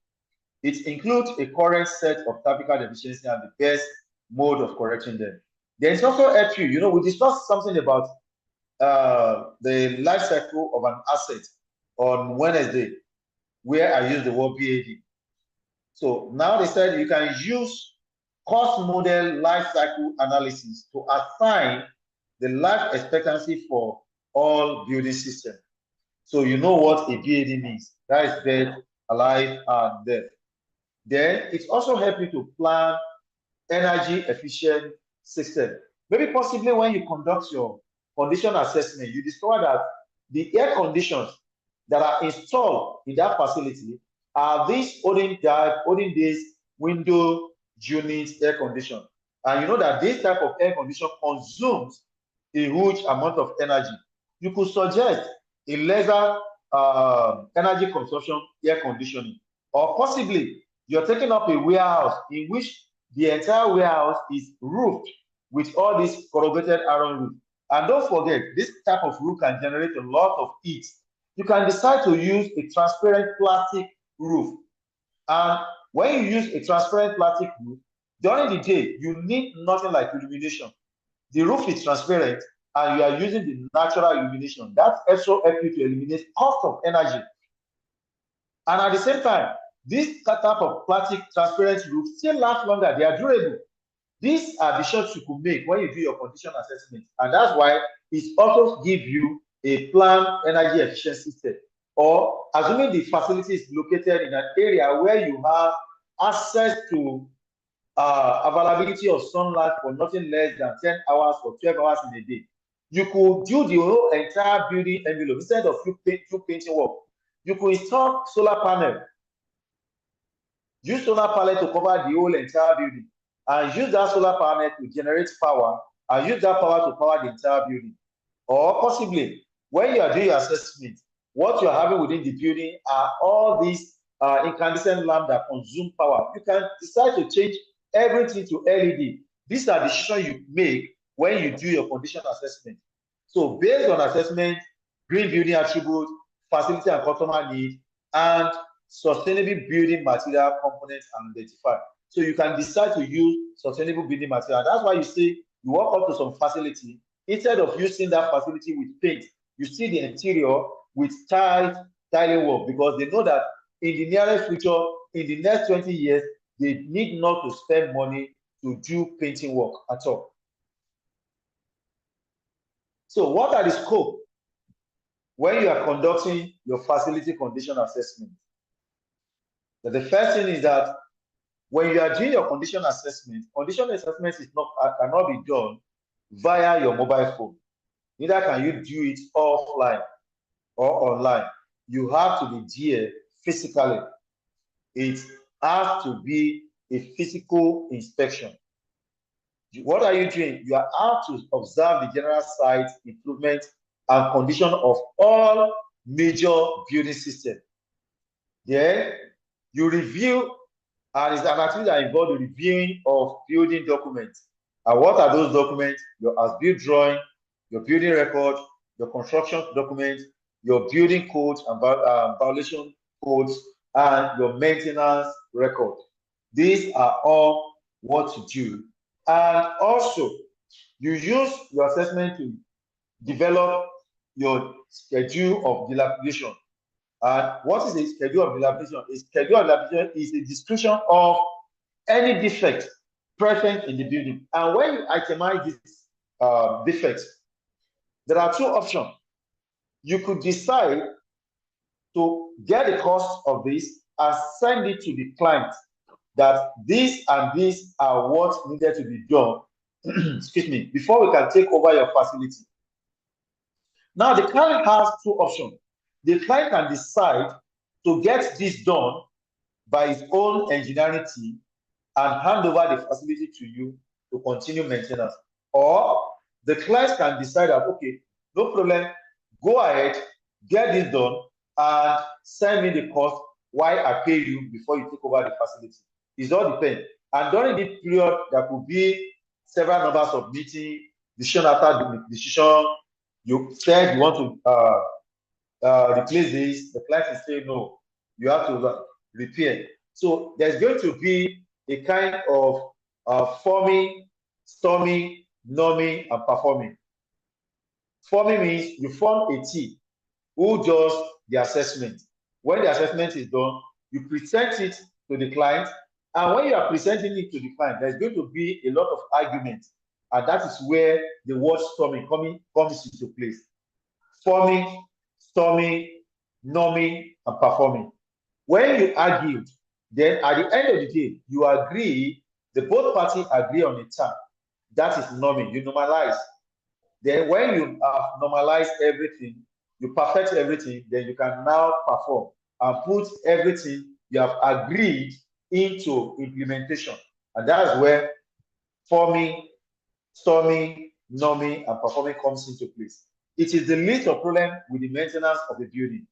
it includes a current set of typical deficiencies and the best mode of correcting them. Then it also helps you, we discussed something about the life cycle of an asset on Wednesday, where I used the word BAD. So now they said you can use cost model life cycle analysis to assign the life expectancy for all building systems. So you know what a BAD means. That is dead, alive, and dead. Then it also helps you to plan energy efficient system. Maybe possibly when you conduct your condition assessment, you discover that the air conditions that are installed in that facility are these olden days window unit air condition. And you know that this type of air condition consumes a huge amount of energy. You could suggest a lesser energy consumption air conditioning, or possibly you're taking up a warehouse in which the entire warehouse is roofed with all these corrugated iron roof. And don't forget, this type of roof can generate a lot of heat. You can decide to use a transparent plastic roof. And when you use a transparent plastic roof, during the day, you need nothing like illumination. The roof is transparent and you are using the natural illumination. That also helps you to eliminate cost of energy. And at the same time, this type of plastic transparent roofs still last longer. They are durable. These are the shots you could make when you do your condition assessment. And that's why it also gives you a planned energy efficiency system. Or assuming the facility is located in an area where you have access to availability of sunlight for nothing less than 10 hours or 12 hours in a day, you could do the whole entire building envelope instead of you painting work. You could install solar panel. Use solar panel to cover the whole entire building, and use that solar panel to generate power, and use that power to power the entire building. Or possibly, when you are doing your assessment, what you are having within the building are all these incandescent lamps that consume power. You can decide to change everything to LED. These are decisions you make when you do your condition assessment. So based on assessment, green building attributes, facility and customer need, and sustainable building material components are identified. So you can decide to use sustainable building material. That's why you see you walk up to some facility, instead of using that facility with paint, you see the interior with tiling work, because they know that in the nearest future, in the next 20 years, they need not to spend money to do painting work at all. So what are the scope when you are conducting your facility condition assessment? The first thing is that when you are doing your condition assessment is cannot be done via your mobile phone. Neither can you do it offline or online. You have to be there physically. It has to be a physical inspection. What are you doing? You are out to observe the general site improvement and condition of all major building systems. Then you review, and it's an activity that involves the reviewing of building documents. And what are those documents? Your as-built drawing, your building record, your construction documents, your building codes and violation codes, and your maintenance record. These are all what you do. And also, you use your assessment to develop your schedule of dilapidation. And what is a schedule of dilapidation? A schedule of dilapidation is a description of any defect present in the building. And when you itemize these defects, there are two options. You could decide to get the cost of this and send it to the client that this and this are what needed to be done, excuse me, before we can take over your facility. Now, the client has two options. The client can decide to get this done by his own engineering team and hand over the facility to you to continue maintenance. Or the client can decide that, okay, no problem, go ahead, get this done, and send me the cost while I pay you before you take over the facility. It all depends. And during this period, there could be several numbers of meetings, decision after the decision. You said you want to replace this, the client is saying no, you have to repair. So there's going to be a kind of forming, storming, norming, and performing. Forming means you form a team who does the assessment. When the assessment is done, you present it to the client, and when you are presenting it to the client, there's going to be a lot of argument, and that is where the word storming comes into place. Forming, storming, norming, and performing. When you argue, then at the end of the day, you agree, both parties agree on a term. That is norming. You normalize. Then when you have normalized everything, you perfect everything, then you can now perform and put everything you have agreed into implementation. And that's where forming, storming, norming, and performing comes into place. It is the list of problems with the maintenance of the building.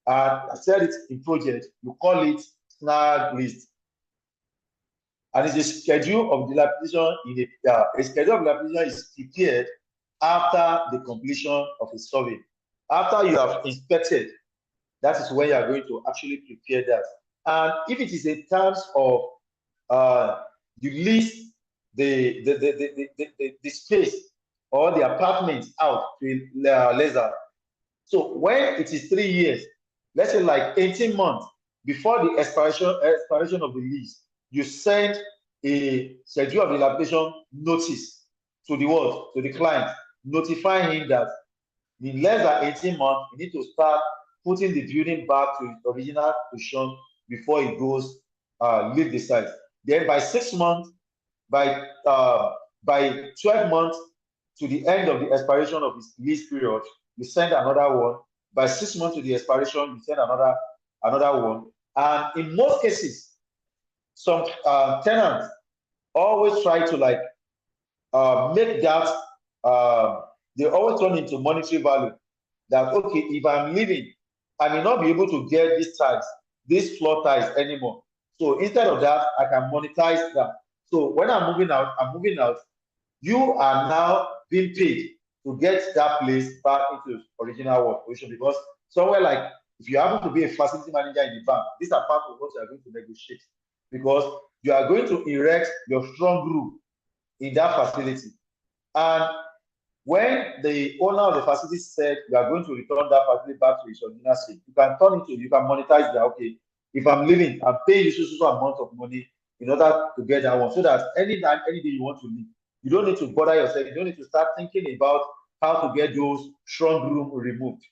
And I said it in project, you call it snag list. And it's a schedule of dilapidation a schedule of dilapidation is prepared after the completion of a survey. After you have inspected, that is when you are going to actually prepare that. And if it is in terms of you lease the space or the apartment out to lessor. So when it is 3 years, let's say like 18 months before the expiration of the lease, you send a schedule of dilapidation notice to the world, to the client, notifying him that in less than 18 months, you need to start putting the building back to its original position before it goes leave the site. Then by 6 months, by 12 months to the end of the expiration of its lease period, you send another one. By 6 months to the expiration, you send another one. And in most cases, some tenants always try to like make that they always turn into monetary value. That okay, if I'm leaving, I may not be able to get these floor tiles anymore. So instead of that, I can monetize that. So when I'm moving out, you are now being paid to get that place back into original work position, because somewhere like if you happen to be a facility manager in the bank, these are part of what you are going to negotiate, because you are going to erect your strong room in that facility. And when the owner of the facility said you are going to return that facility back to its original state, you can monetize that. Okay, if I'm leaving, I'm paying you so amount of money in order to get that one, so that any day you want to leave, you don't need to bother yourself. You don't need to start thinking about how to get those strong room removed.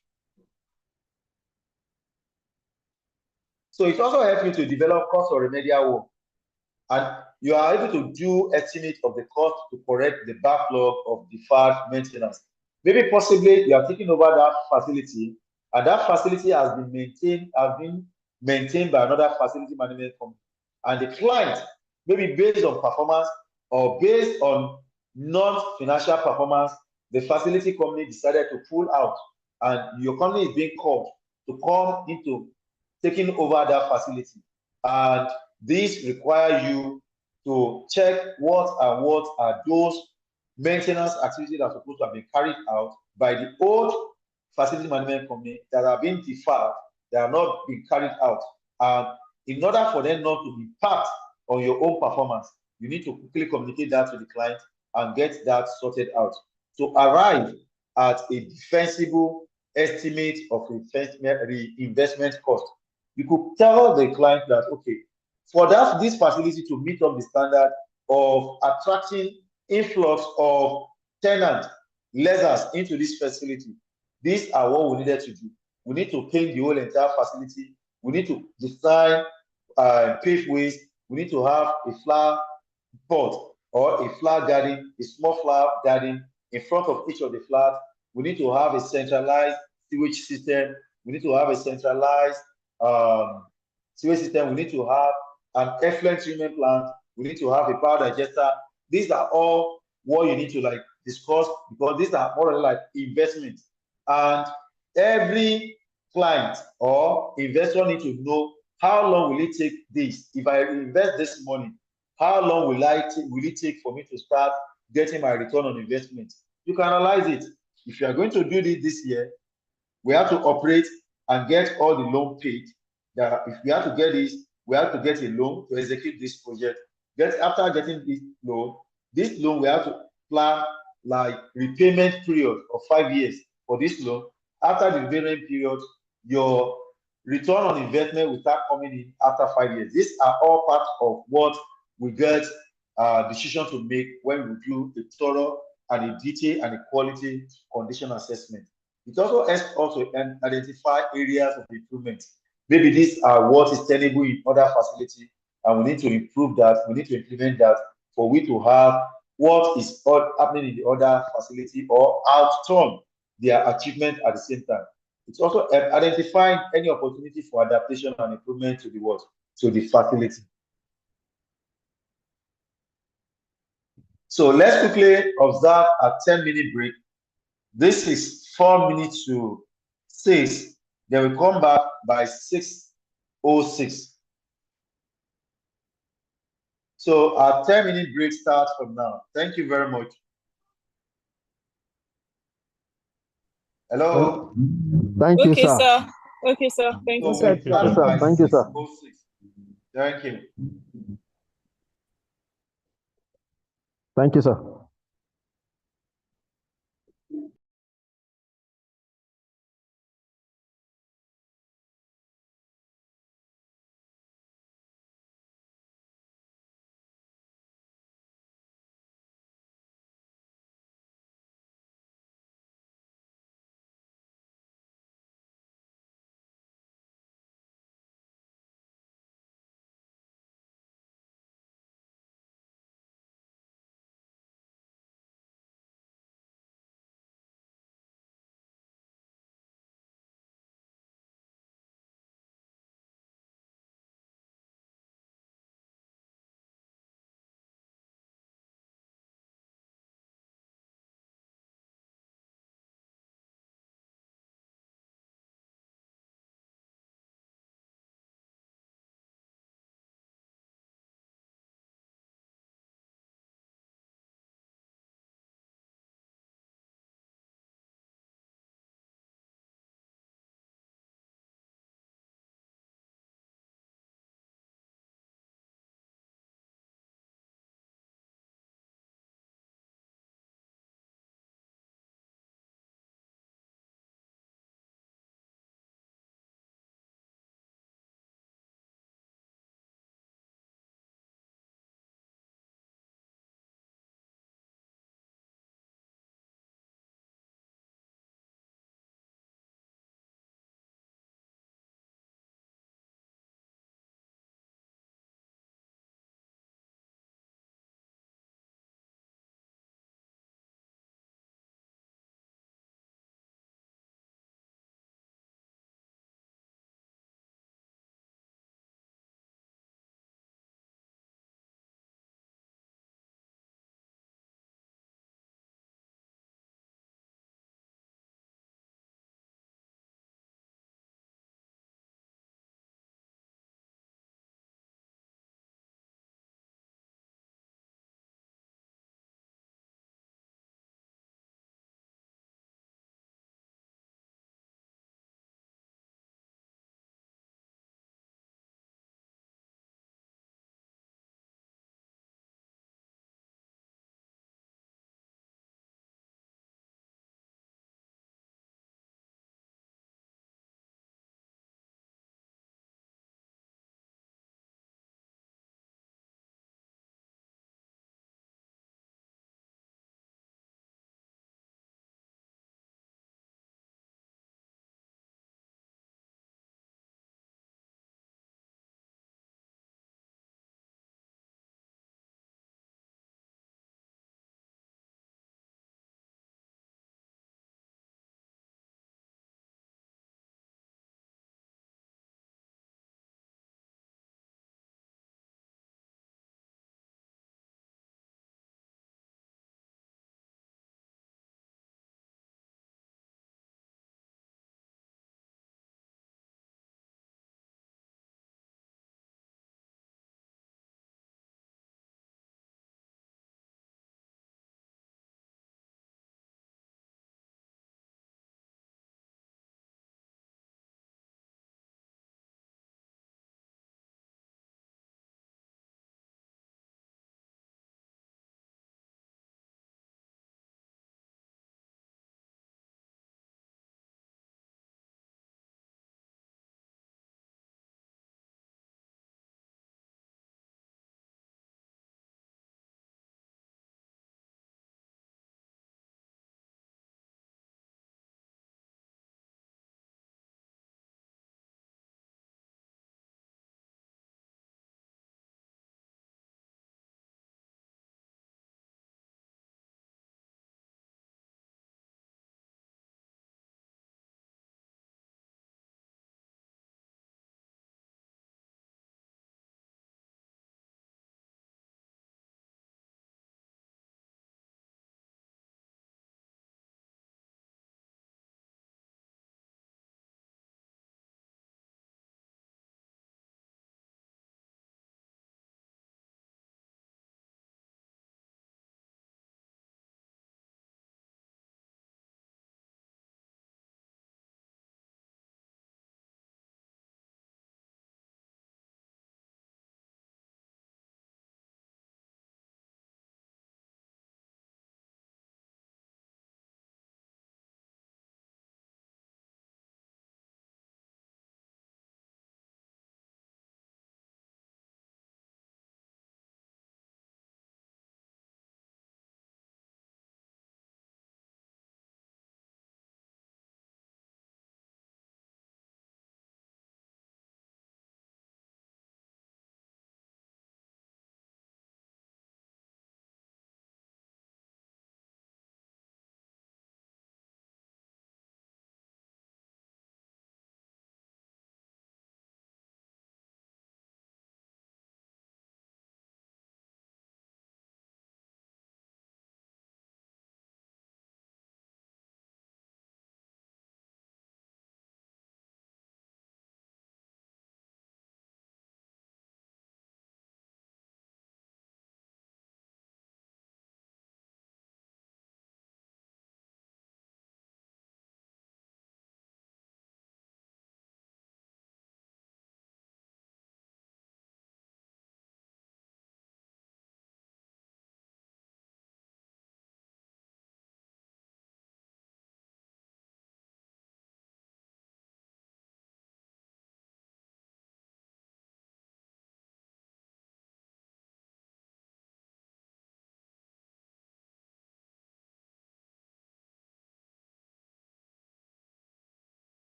So it also helps you to develop cost or remedial work, and you are able to do estimate of the cost to correct the backlog of deferred maintenance. Maybe possibly you are taking over that facility, and that facility has been maintained by another facility management company, and the client, maybe based on performance or based on non-financial performance, the facility company decided to pull out, and your company is being called to come into taking over that facility. And this requires you to check what are those maintenance activities that are supposed to have been carried out by the old facility management company that are being deferred, that are not being carried out. And in order for them not to impact on your own performance, you need to quickly communicate that to the client and get that sorted out. To arrive at a defensible estimate of reinvestment cost, you could tell the client that, okay, for this facility to meet up the standard of attracting influx of tenant lessors into this facility, these are what we needed to do. We need to paint the whole entire facility. We need to design paved ways. We need to have a flower pot or a flower garden, a small flower garden in front of each of the flats. We need to have a centralized sewage system. We need to have a centralized sewage system. We need to have an effluent treatment plant. We need to have a power digester. These are all what you need to discuss, because these are more like investments. And every client or investor need to know, how long will it take this? If I invest this money, how long will it take for me to start getting my return on investment? You can analyze it. If you are going to do this year, we have to operate and get all the loan paid. That if we have to get this, we have to get a loan to execute this project. After getting this loan, we have to plan like repayment period of 5 years for this loan. After the repayment period, your return on investment will start coming in after 5 years. These are all part of what we get decision to make when we do a thorough and a detailed and a quality condition assessment. It also helps us to identify areas of improvement. Maybe these are what is tenable in other facilities, and we need to improve that. We need to implement that for we to have what is happening in the other facility or outturn their achievement at the same time. It's also identifying any opportunity for adaptation and improvement to the facility. So let's quickly observe a 10-minute break. This is 4 minutes to 6. Then we come back by 6:06. So our 10-minute break starts from now. Thank you very much. Hello.
Thank you, sir.
sir. Okay, sir. Thank you, sir.
Thank you, sir.
Thank you.
Thank you, sir.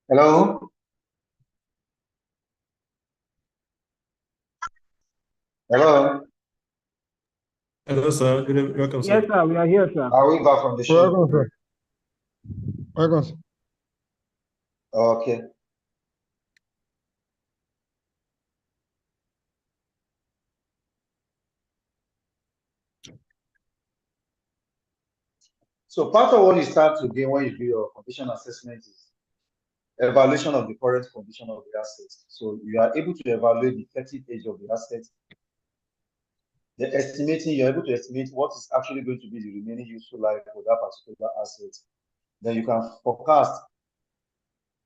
Hello? Hello?
Hello, sir. Welcome,
Yes,
sir.
sir. We are here, sir.
Are we back from the show?
Welcome, sir. Welcome, sir.
Okay. So part of what you start to gain when you do your condition assessment is evaluation of the current condition of the asset. So you are able to evaluate the effective age of the asset. The estimating, you're able to estimate what is actually going to be the remaining useful life for that particular asset. Then you can forecast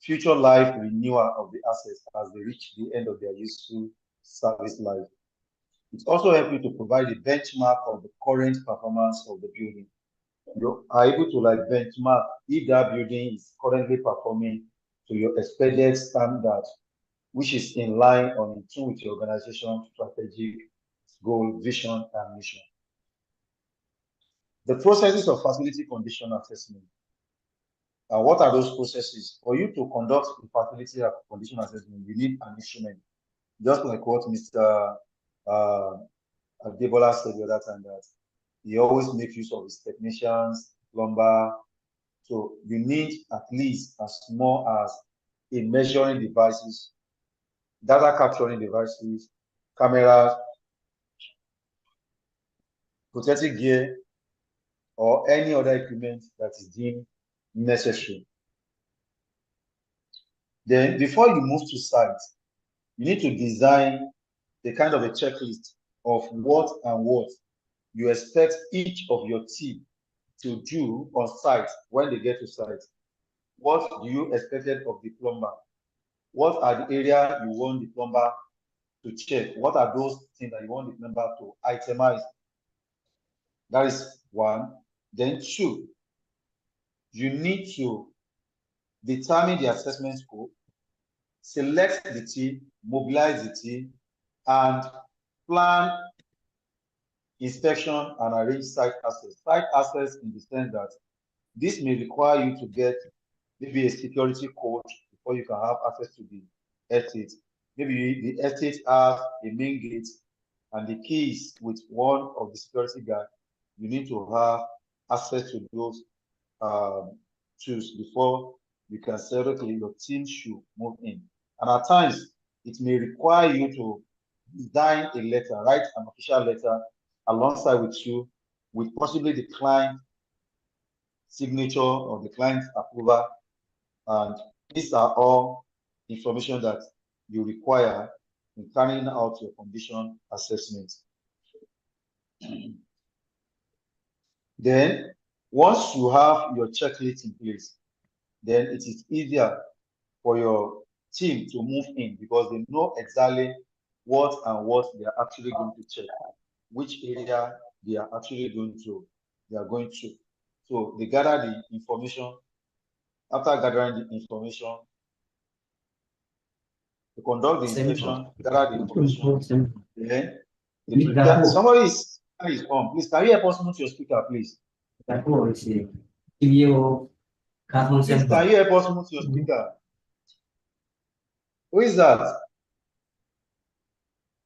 future life renewal of the assets as they reach the end of their useful service life. It also helps you to provide a benchmark of the current performance of the building. You are able to like benchmark if that building is currently performing to your expected standard, which is in line or in tune with your organization's strategic goal, vision, and mission. The processes of facility condition assessment. What are those processes? For you to conduct a facility condition assessment, you need an instrument, just like what Mr. Debola said the other time, that he always makes use of his technicians, plumber. So you need at least as small as a measuring devices, data capturing devices, cameras, protective gear, or any other equipment that is deemed necessary. Then before you move to site, you need to design a kind of a checklist of what and what you expect each of your team to do on site when they get to site. What do you expect of the plumber? What are the areas you want the plumber to check? What are those things that you want the plumber to itemize? That is one. Then two, you need to determine the assessment scope, select the team, mobilize the team, and plan inspection and arrange site access. Site access in the sense that this may require you to get maybe a security code before you can have access to the estate. Maybe the estate has a main gate and the keys with one of the security guard. You need to have access to those tools before you can say, okay, your team should move in. And at times, it may require you to design a letter, write an official letter alongside with you, with possibly the client signature or the client's approval. And these are all information that you require in carrying out your condition assessment. Then, once you have your checklist in place, then it is easier for your team to move in because they know exactly what and what they are actually going to check, which area they are actually going to. So they gather the information. After gathering the information, to conduct the inspection, gather the information. Then they prepare. Somebody is on. Please, can you help us mute your speaker, please? Please, can you help us mute your speaker? Who is that?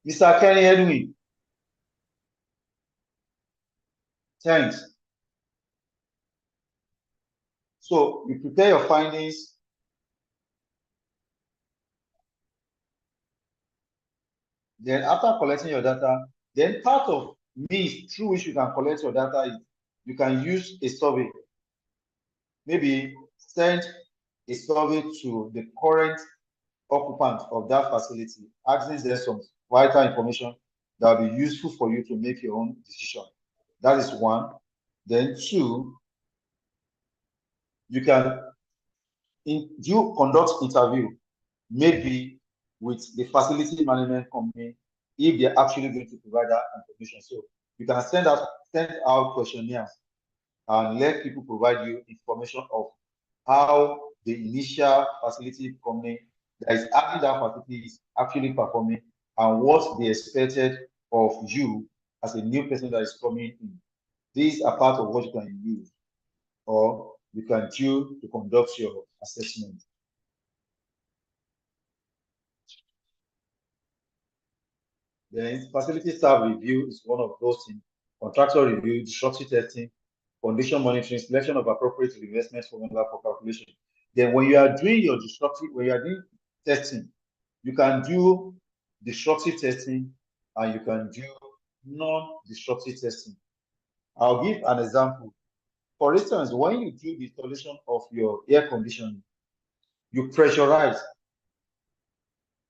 Mr. Kenny Edwin. Thanks. So you prepare your findings. Then after collecting your data, then part of means through which you can collect your data is you can use a survey. Maybe send a survey to the current occupant of that facility, asking them some vital information that will be useful for you to make your own decision. That is one. Then two, you can conduct interview, maybe with the facility management company, if they're actually going to provide that information. So you can send out questionnaires and let people provide you information of how the initial facility company that is having that facility is actually performing and what they expected of you as a new person that is coming in. These are part of what you can use or you can do to conduct your assessment. Then facility staff review is one of those things. Contractor review, disruptive testing, condition monitoring, selection of appropriate investment formula for calculation. Then when you are doing your when you are doing testing, you can do destructive testing and you can do non-destructive testing. I'll give an example. For instance, when you do the installation of your air conditioning, you pressurize.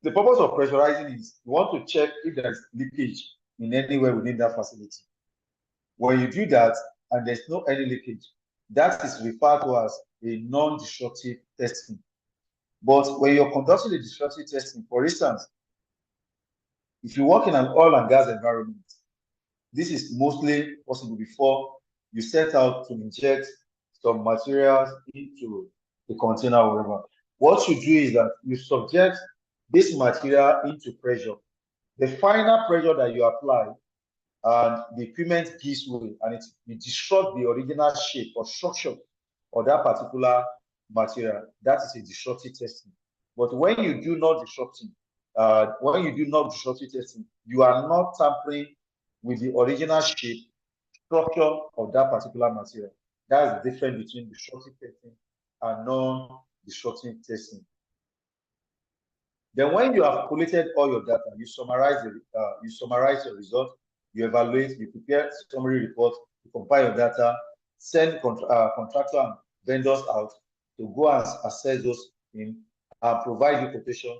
The purpose of pressurizing is you want to check if there is leakage in anywhere within that facility. When you do that and there's no any leakage, that is referred to as a non-destructive testing. But when you're conducting the destructive testing, for instance, if you work in an oil and gas environment, this is mostly possible before you set out to inject some materials into the container or whatever. What you do is that you subject this material into pressure. The final pressure that you apply and the equipment gives way and it disrupts the original shape or structure of that particular material. That is a destructive testing. But when you do not destructive testing, you are not tampering with the original shape, structure of that particular material. That's the difference between destructive testing and non-destructive testing. Then when you have collected all your data, you summarize your result, you evaluate, you prepare summary report, you compile your data, send contractor and vendors out to go and assess those in and provide you quotation.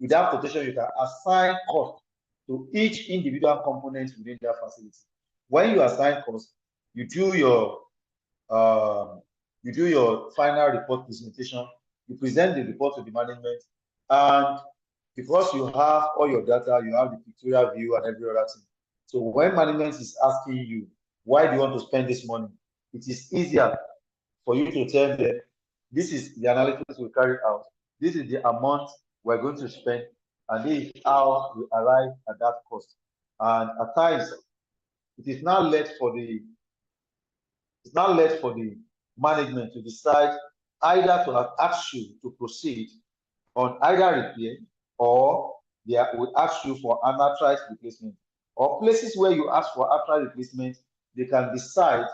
With that quotation, you can assign cost to each individual component within that facility. When you assign cost, you do your final report presentation, you present the report to the management, and because you have all your data, you have the pictorial view and every other thing. So when management is asking you, why do you want to spend this money? It is easier for you to tell them, this is the analysis we carried out. This is the amount we're going to spend, and this is how we arrive at that cost. And at times, it is now left for the management to decide either to ask you to proceed on either repair or they will ask you for an outright replacement. Or places where you ask for outright replacement, they can decide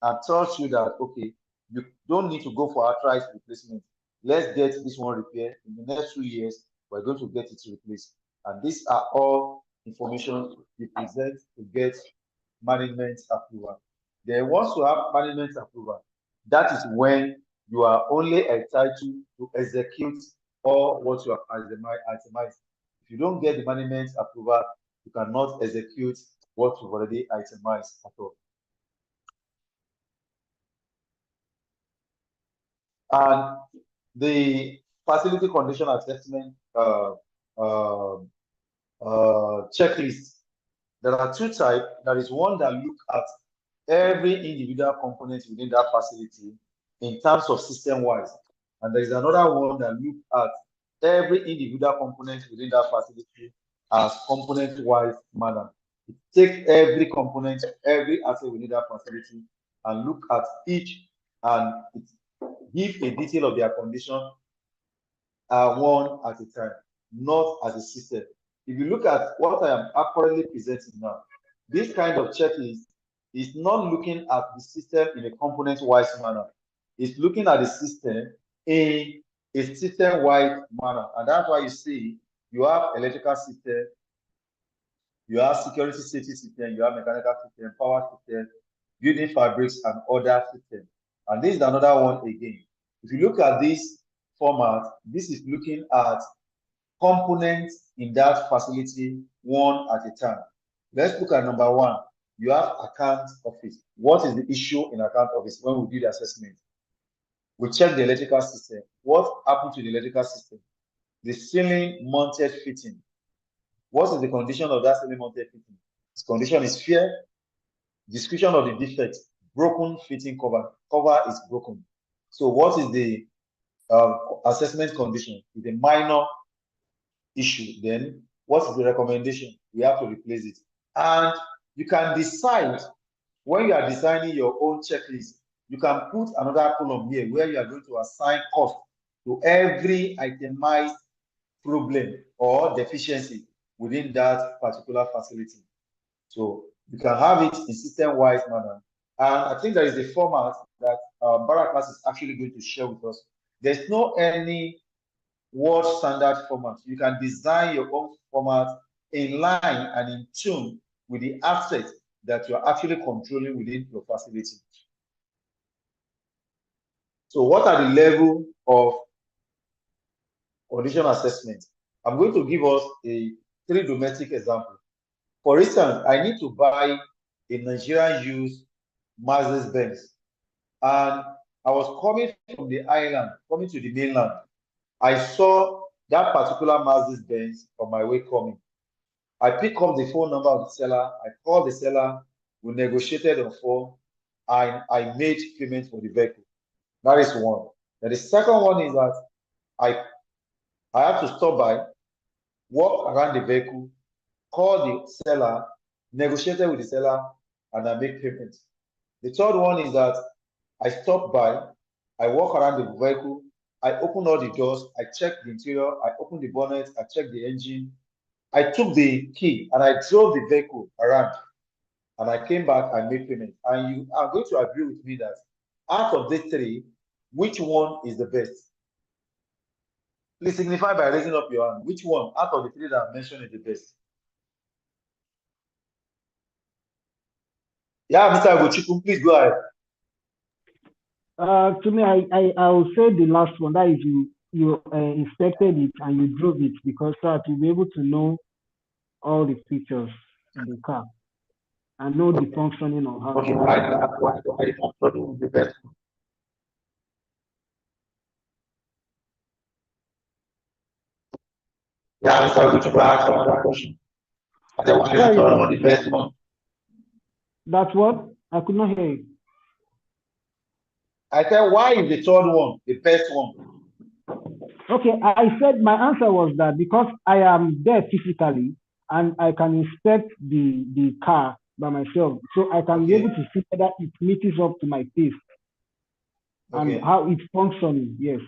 and tell you that, okay, you don't need to go for outright replacement. Let's get this one repaired. In the next 2 years, we're going to get it replaced. And these are all information you present to get management approval. Then once you have management approval, that is when you are only entitled to execute all what you have itemized. If you don't get the management approval, you cannot execute what you've already itemized at all. And the facility condition assessment checklist, there are two types. There is one that looks at every individual component within that facility in terms of system-wise. And there is another one that looks at every individual component within that facility as component-wise manner. It takes every component, every asset within that facility and look at each and it give a detail of their condition one at a time, not as a system. If you look at what I am accurately presenting now, this kind of checklist is not looking at the system in a component-wise manner. It's looking at the system in a system-wide manner. And that's why you see you have electrical system, you have security safety system, you have mechanical system, power system, building fabrics, and other systems. And this is another one again. If you look at this format, this is looking at components in that facility one at a time. Let's look at number one. You have account office. What is the issue in account office when we do the assessment? We check the electrical system. What happened to the electrical system? The ceiling mounted fitting. What is the condition of that ceiling mounted fitting? Its condition is fair. Description of the defect, broken fitting cover. Cover is broken. So what is the assessment condition? Is a minor issue. Then what is the recommendation? We have to replace it. And you can decide when you are designing your own checklist, you can put another column here where you are going to assign cost to every itemized problem or deficiency within that particular facility. So you can have it in system-wise manner. And I think there is a format that Barakas is actually going to share with us. There's no any world standard format. You can design your own format in line and in tune with the asset that you're actually controlling within your facility. So what are the level of condition assessment? I'm going to give us a 3 domestic example. For instance, I need to buy a Nigerian used Mercedes-Benz, and I was coming from the island, coming to the mainland. I saw that particular Mercedes-Benz on my way coming. I picked up the phone number of the seller. I called the seller. We negotiated on phone, and I made payment for the vehicle. That is one. Then the second one is that I have to stop by, walk around the vehicle, call the seller, negotiated with the seller, and I make payment. The third one is that I stop by, I walk around the vehicle, I open all the doors, I check the interior, I open the bonnet, I check the engine. I took the key and I drove the vehicle around, and I came back and made payment. And you are going to agree with me that out of these 3, which one is the best? Please signify by raising up your hand. Which one out of the 3 that I mentioned is the best? Yeah, Mr. Agochukwu, please go ahead.
To me, I will say the last one. That is, you inspected it and you drove it, because that you'll be able to know all the features in the car and know the functioning of how.
Okay, what will be best? Yeah, Mr. Agochukwu asked another question. I said, what is the best one?
That's what? I could not hear you.
I said, why is the third one the best one?
Okay, I said my answer was that because I am there physically and I can inspect the car by myself, so I can be able to see whether it meets up to my taste and how it's functioning. Yes.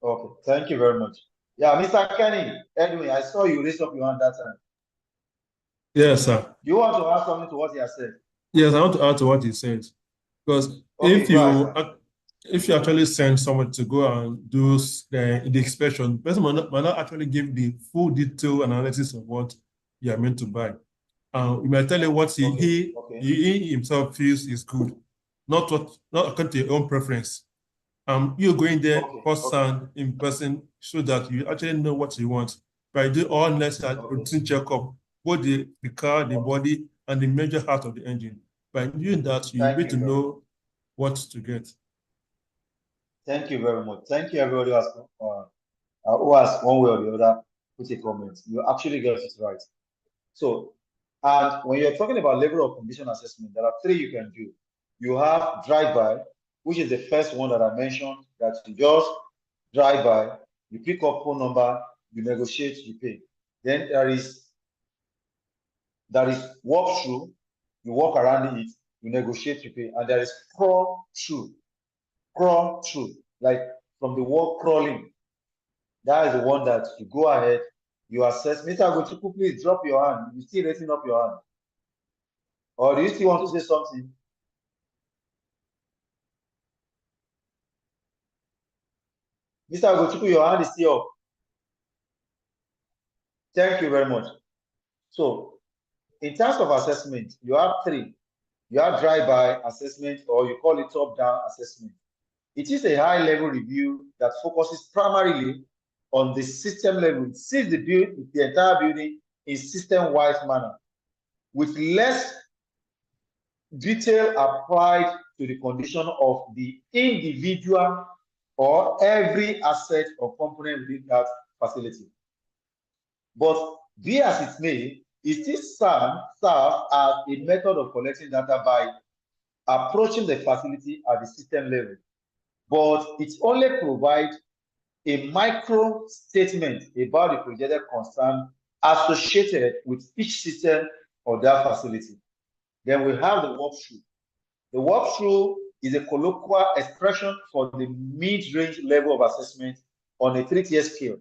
Okay, thank you very much. Yeah, Mr. Kenny, anyway, I saw you raise up your hand that time.
Yes, sir.
You want to add something to what he has said?
Yes, I want to add to what he said. Because if you actually send someone to go and do the inspection, the person might not actually give the full detailed analysis of what you are meant to buy. You might tell you what he himself feels is good, not according to your own preference. You going there first-hand in person so that you actually know what you want. By doing all necessary routine checkup, both the car, the body, and the major part of the engine. By doing that, you need to know what to get.
Thank you very much. Thank you, everybody who has one way or the other put a comment. You actually get it right. So, and when you're talking about level of condition assessment, there are 3 you can do. You have drive-by, which is the first one that I mentioned, that you just drive by, you pick up phone number, you negotiate, you pay. Then there is walk-through, you walk around it, you negotiate, you pay. And there is crawl-through, like from the wall crawling. That is the one that you go ahead, you assess. Mr. Agochukwu, please drop your hand. You still raising up your hand? Or do you still want to say something? Mr. Agochukwu, your hand is still up. Thank you very much. So, in terms of assessment, you have 3. You have drive-by assessment, or you call it top-down assessment. It is a high-level review that focuses primarily on the system level. It sees the entire building in system-wise manner, with less detail applied to the condition of the individual or every asset or component within that facility. But be as it may, it still serves as a method of collecting data by approaching the facility at the system level. But it only provides a micro statement about the projected concern associated with each system or that facility. Then we have the walkthrough. The walkthrough is a colloquial expression for the mid-range level of assessment on a 3-tier scale.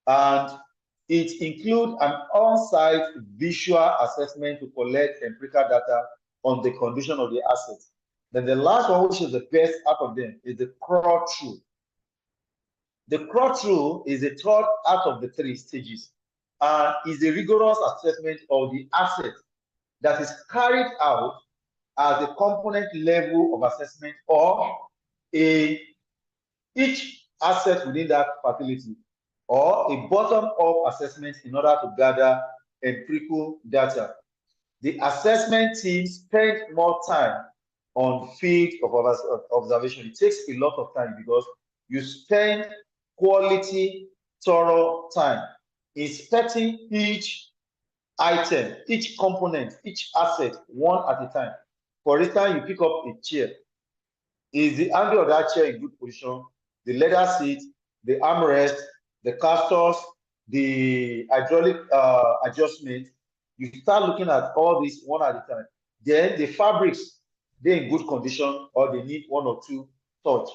And It includes an on-site visual assessment to collect empirical data on the condition of the asset. Then the last one, which is the best out of them, is the crawl-through. The crawl-through is the third out of the 3 stages and is a rigorous assessment of the asset that is carried out as a component level of assessment or each asset within that facility, or a bottom-up assessment in order to gather empirical data. The assessment team spends more time on field of observation. It takes a lot of time because you spend quality, thorough time inspecting each item, each component, each asset one at a time. For instance, you pick up a chair. Is the handle of that chair in good position? The leather seat, the armrest, the casters, the hydraulic adjustment. You start looking at all this one at a time. Then the fabrics, they're in good condition or they need 1 or 2 touch.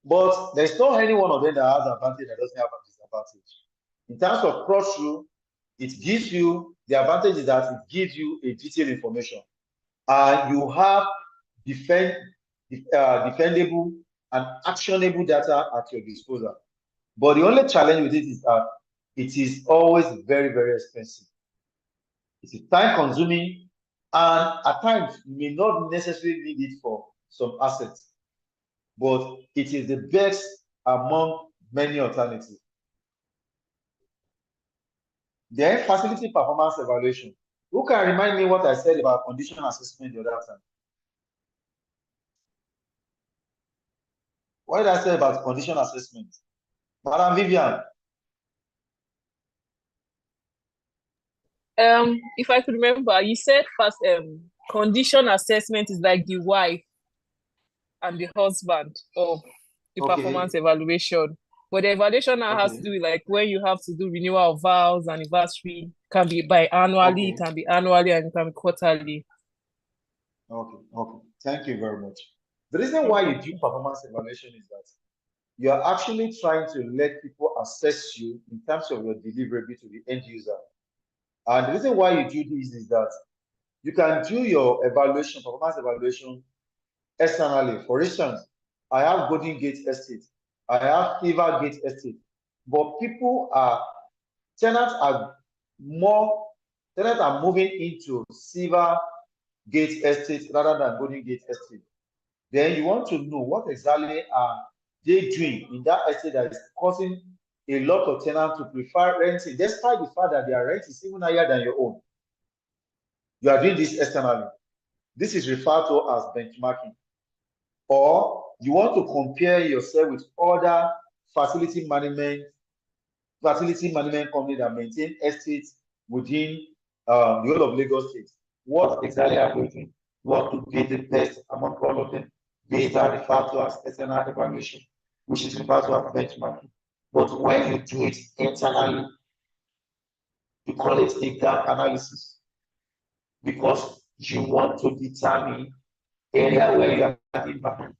But there's not any one of them that has advantage that doesn't have a disadvantage. In terms of cross-through, it gives you, the advantage is that it gives you a detailed information. You have defendable and actionable data at your disposal. But the only challenge with it is that it is always very, very expensive. It's time-consuming, and at times you may not necessarily need it for some assets, but it is the best among many alternatives. Then facility performance evaluation. Who can remind me what I said about condition assessment the other time? What did I say about condition assessment? Madam Vivian.
If I could remember, you said first condition assessment is like the wife and the husband of the performance evaluation. But the evaluation now has to do with like when you have to do renewal of vows, anniversary, can be biannually, it can be annually, and it can be quarterly.
Okay. Thank you very much. The reason why you do performance evaluation is that you are actually trying to let people assess you in terms of your deliverability to the end user. And the reason why you do this is that you can do your evaluation, performance evaluation, externally. For instance, I have Golden Gate Estate, I have Silver Gate Estate, but tenants are moving into Silver Gate Estate rather than Golden Gate Estate. Then you want to know what exactly are they doing in that estate that is causing a lot of tenants to prefer renting, despite the fact that their rent is even higher than your own. You are doing this externally. This is referred to as benchmarking. Or you want to compare yourself with other facility management companies that maintain estates within the whole of Lagos State. What exactly are you doing? What would be the best among all of them? These are referred to as external evaluation, which is referred to as benchmarking. But when you do it internally, you call it a gap analysis, because you want to determine area where you are having back.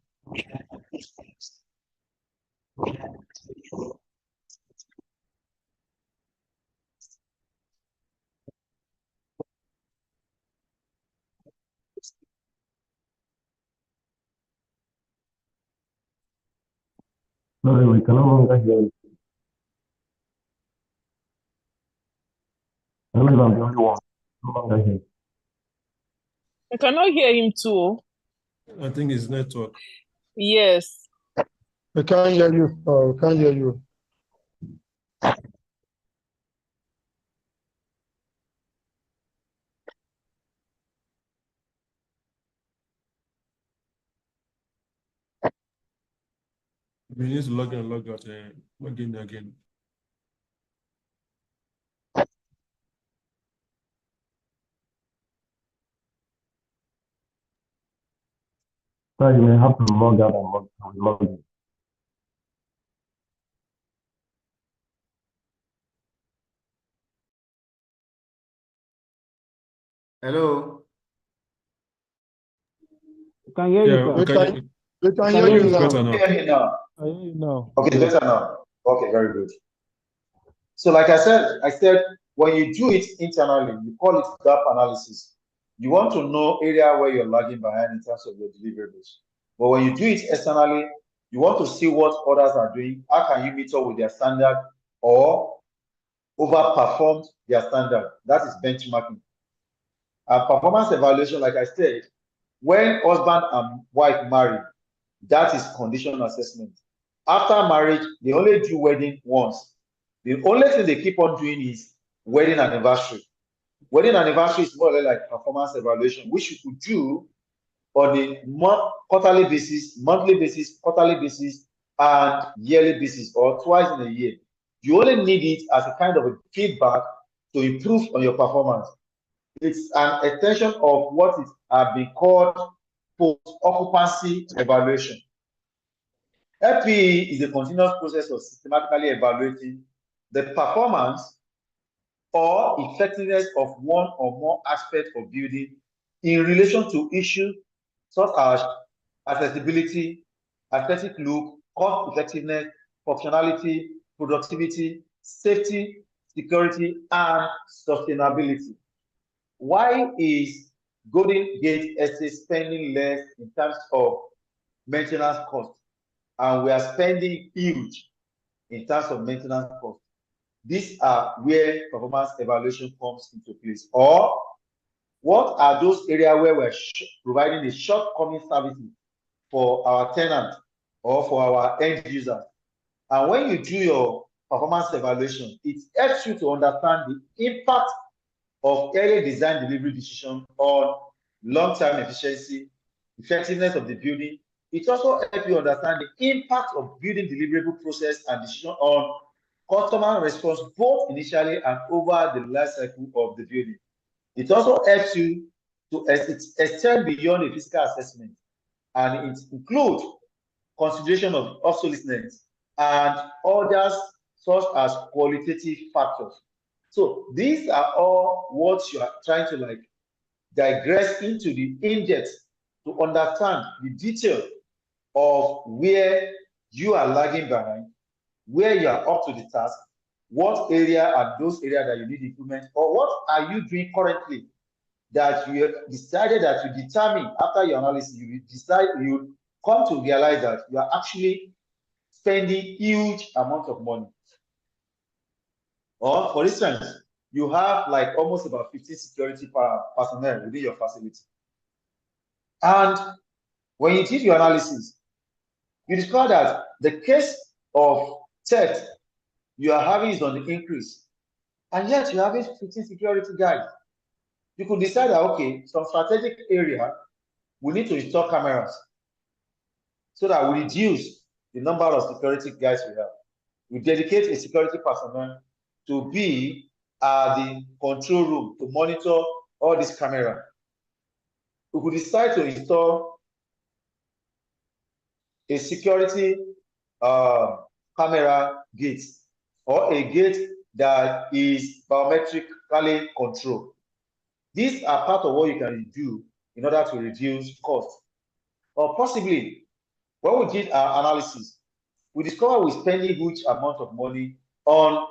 No, we can no longer hear you. I don't know if I'm the only one. No longer hear you.
I cannot hear him too.
I think it's network.
Yes.
We can't hear you. Oh, we can't hear you.
We need to log in and log out, log in again.
So you may have to log out and log in.
Hello.
You can hear you, sir.
We can hear you
It's
now.
better now.
I hear you now.
Okay, it's better now. Okay, very good. So like I said, when you do it internally, you call it gap analysis. You want to know area where you're lagging behind in terms of your deliverables. But when you do it externally, you want to see what others are doing. How can you meet up with their standard or overperformed their standard? That is benchmarking. Performance evaluation, like I said, when husband and wife marry, that is condition assessment. After marriage, they only do wedding once. The only thing they keep on doing is wedding anniversary. Wedding anniversary is more or less like performance evaluation, which you could do on a quarterly basis, monthly basis, quarterly basis, and yearly basis, or twice in a year. You only need it as a kind of a feedback to improve on your performance. It's an extension of what is been called post-occupancy evaluation. FPE is a continuous process of systematically evaluating the performance or effectiveness of one or more aspects of building in relation to issues such as accessibility, aesthetic look, cost effectiveness, functionality, productivity, safety, security, and sustainability. Why is Golden Gate Estate spending less in terms of maintenance cost? And we are spending huge in terms of maintenance cost. These are where performance evaluation comes into place. Or what are those areas where we're providing a shortcoming services for our tenant or for our end users? And when you do your performance evaluation, it helps you to understand the impact of early design delivery decision on long-term efficiency, effectiveness of the building. It also helps you understand the impact of building deliverable process and decision on customer response, both initially and over the life cycle of the building. It also helps you to extend beyond a physical assessment, and it includes consideration of obsolescence and others such as qualitative factors. So these are all what you are trying to like digress into the in-depth to understand the detail of where you are lagging behind, where you are up to the task, what area are those areas that you need improvement, or what are you doing currently that you have decided that you determine after your analysis, you come to realize that you are actually spending huge amount of money. Or for instance, you have like almost about 50 security personnel within your facility. And when you did your analysis, you discover that the case of theft you are having is on the increase. And yet you're having 15 security guys. You could decide that, okay, some strategic area, we need to install cameras so that we reduce the number of security guys we have. We dedicate a security personnel to be the control room to monitor all this camera. We could decide to install a security camera gate or a gate that is biometrically controlled. These are part of what you can do in order to reduce cost. Or possibly, when we did our analysis, we discovered we're spending huge amount of money on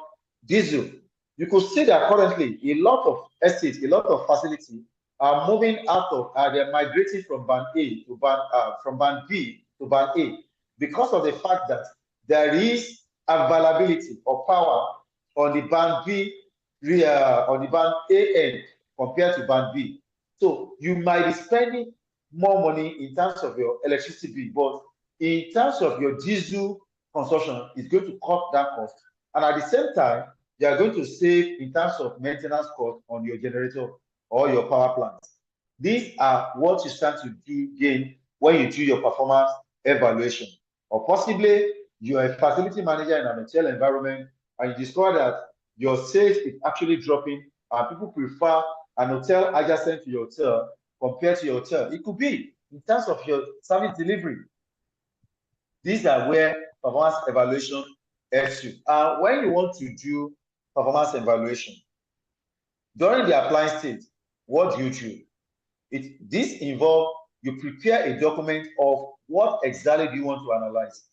diesel. You could see that currently a lot of estates, a lot of facilities are moving out of, they're migrating from band A to from band B to band A because of the fact that there is availability of power on the band B, on the band A end compared to band B. So you might be spending more money in terms of your electricity bill, but in terms of your diesel consumption, it's going to cut that cost. And at the same time, you are going to save in terms of maintenance cost on your generator or your power plant. These are what you start to do gain when you do your performance evaluation. Or possibly you are a facility manager in an hotel environment and you discover that your sales is actually dropping and people prefer an hotel adjacent to your hotel compared to your hotel. It could be in terms of your service delivery. These are where performance evaluation helps you. And when you want to do performance evaluation, during the applying stage, what do you do? This involves you prepare a document of what exactly do you want to analyze.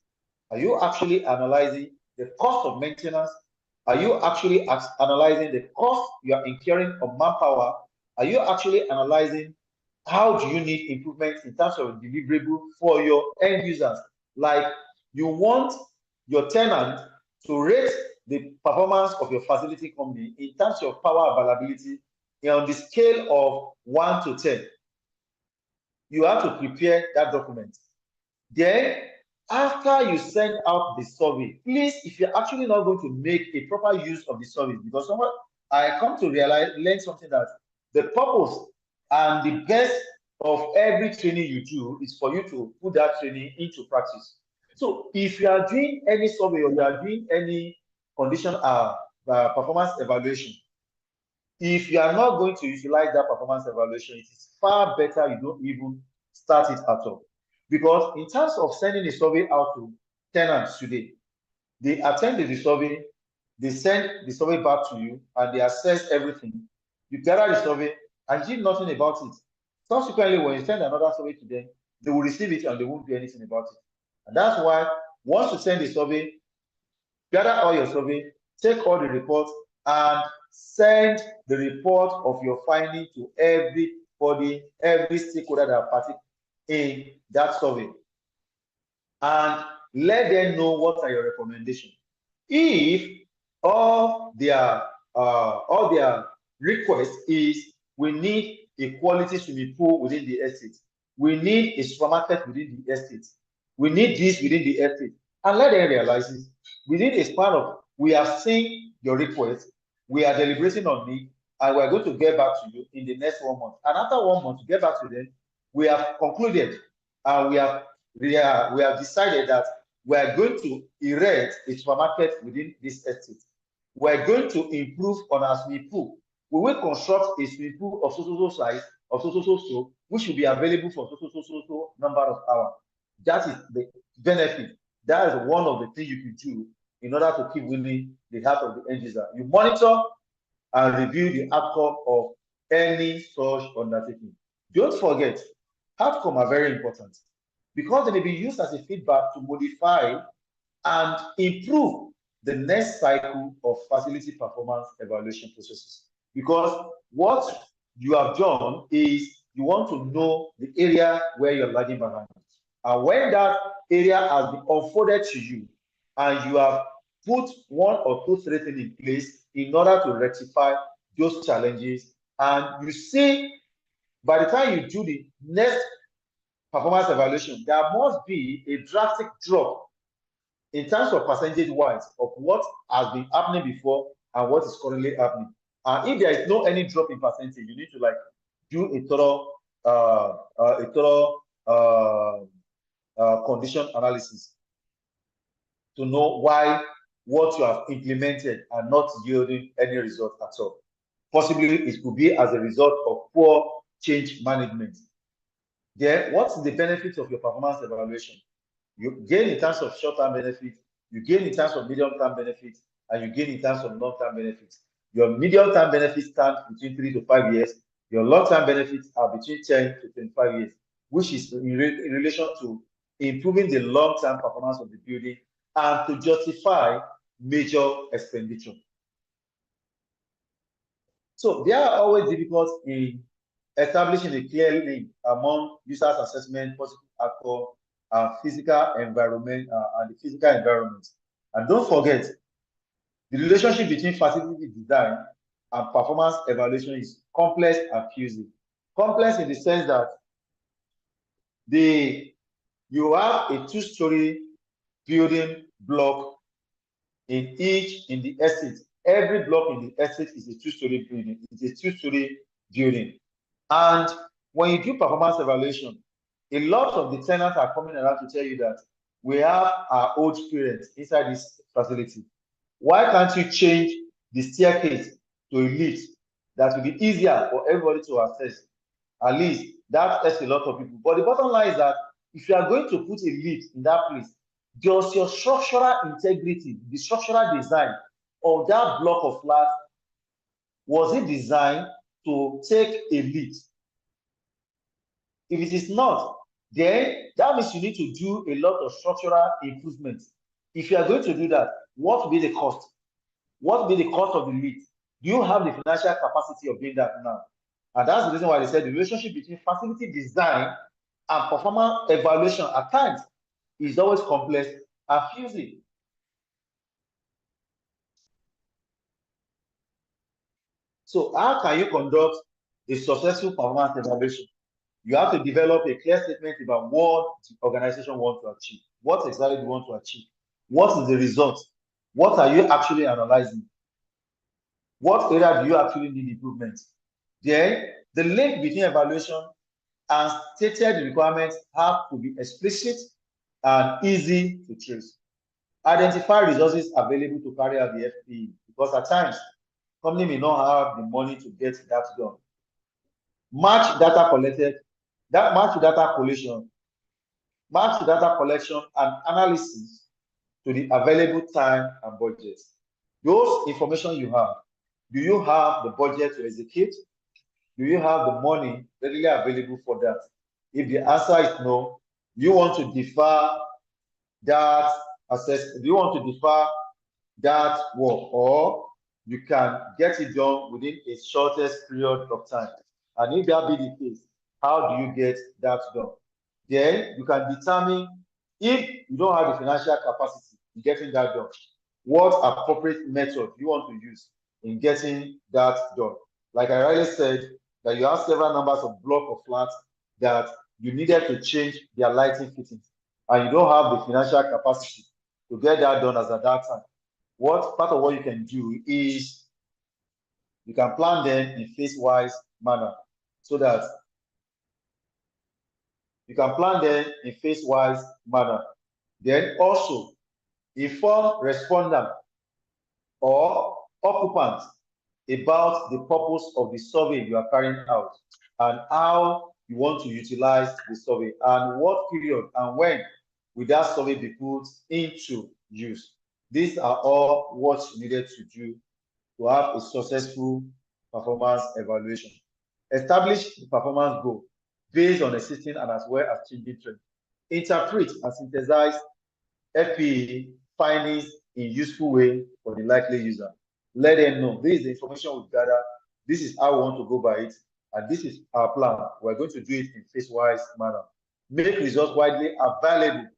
Are you actually analyzing the cost of maintenance? Are you actually analyzing the cost you are incurring of manpower? Are you actually analyzing how do you need improvements in terms of deliverable for your end users? Like, you want your tenant to rate the performance of your facility company in terms of power availability on the scale of 1 to 10. You have to prepare that document. Then, after you send out the survey, please, if you're actually not going to make a proper use of the survey, because I come to learn something, that the purpose and the best of every training you do is for you to put that training into practice. So if you are doing any survey or you are doing any condition performance evaluation, if you are not going to utilize that performance evaluation, it is far better you don't even start it at all. Because in terms of sending a survey out to tenants today, they attend the survey, they send the survey back to you, and they assess everything. You gather the survey and did nothing about it. Subsequently, when you send another survey to them, they will receive it and they won't do anything about it. And that's why once you send the survey, gather all your survey, take all the reports, and send the report of your finding to everybody, every stakeholder that participates in that survey, and let them know what are your recommendations. If all their request is, we need a quality swimming pool within the estate, we need a supermarket within the estate, we need this within the estate, and let them realize it within a span of, we have seen your request, we are deliberating on it, and we are going to get back to you in the next 1 month. And after 1 month, to get back to them, we have concluded and we have decided that we are going to erect a supermarket within this estate. We are going to improve on our swimming pool. We will construct a swimming pool of so size, of so, which will be available for so number of hours. That is the benefit. That is one of the things you can do in order to keep winning the heart of the end user. You monitor and review the outcome of any such undertaking. Don't forget, outcomes are very important because they may be used as a feedback to modify and improve the next cycle of facility performance evaluation processes. Because what you have done is you want to know the area where you're lagging behind. And when that area has been unfolded to you and you have put 1 or 2, 3 things in place in order to rectify those challenges, and you see by the time you do the next performance evaluation, there must be a drastic drop in terms of percentage-wise of what has been happening before and what is currently happening. And if there is no any drop in percentage, you need to like do a thorough condition analysis to know why what you have implemented are not yielding any result at all. Possibly it could be as a result of poor change management. Then what's the benefit of your performance evaluation? You gain in terms of short-term benefits, you gain in terms of medium-term benefits, and you gain in terms of long-term benefits. Your medium-term benefits stand between 3 to 5 years. Your long-term benefits are between 10 to 25 years, which is in relation to improving the long-term performance of the building and to justify major expenditure. So there are always difficulties in establishing a clear link among users' assessment, positive outcome, physical environment, and the physical environment. And don't forget, the relationship between facility design and performance evaluation is complex and fusing. Complex in the sense that you have a 2-story building block in the estate. Every block in the estate is a 2-story building. It's a 2-story building. And when you do performance evaluation, a lot of the tenants are coming around to tell you that we have our old parents inside this facility. Why can't you change the staircase to a lift that will be easier for everybody to access? At least that helps a lot of people. But the bottom line is that if you are going to put a lift in that place, does your structural integrity, the structural design of that block of flats, was it designed to take a lift? If it is not, then that means you need to do a lot of structural improvements. If you are going to do that, what will be the cost? What will be the cost of the lead? Do you have the financial capacity of doing that now? And that's the reason why they said the relationship between facility design and performance evaluation at times is always complex and fuzzy. So how can you conduct a successful performance evaluation? You have to develop a clear statement about what the organization wants to achieve. What exactly do you want to achieve? What is the result? What are you actually analyzing? What area do you actually need improvement? Then the link between evaluation and stated requirements have to be explicit and easy to trace. Identify resources available to carry out the FPE, because at times, company may not have the money to get that done. Match data collected, match data collection and analysis to the available time and budget. Those information you have, do you have the budget to execute? Do you have the money readily available for that? If the answer is no, you want to defer that assessment, do you want to defer that work, or you can get it done within a shortest period of time? And if that be the case, how do you get that done? Then you can determine, if you don't have the financial capacity in getting that done, what appropriate method you want to use in getting that done. Like I already said, that you have several numbers of block of flats that you needed to change their lighting fittings, and you don't have the financial capacity to get that done as at that time. What part of what you can do is you can plan them in phase-wise manner, so that you can plan them in phase-wise manner. Then also inform respondent or occupant about the purpose of the survey you are carrying out and how you want to utilize the survey, and what period and when will that survey be put into use. These are all what you needed to do to have a successful performance evaluation. Establish the performance goal based on existing and as well as changing trends. Interpret and synthesize FPE findings in useful way for the likely user. Let them know this is the information we've gathered, this is how we want to go by it, and this is our plan. We're going to do it in phase-wise manner. Make results widely available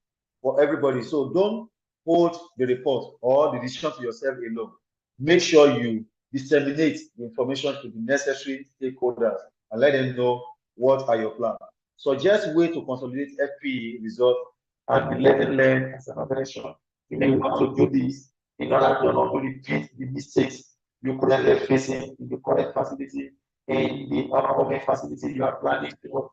for everybody. So don't hold the report or the decision to yourself alone. Make sure you disseminate the information to the necessary stakeholders and let them know what are your plans. Suggest way to consolidate FPE results and be learn as an organization. You may want to do this in order to not repeat the mistakes you currently facing in the current facility, in the upcoming facility you are planning to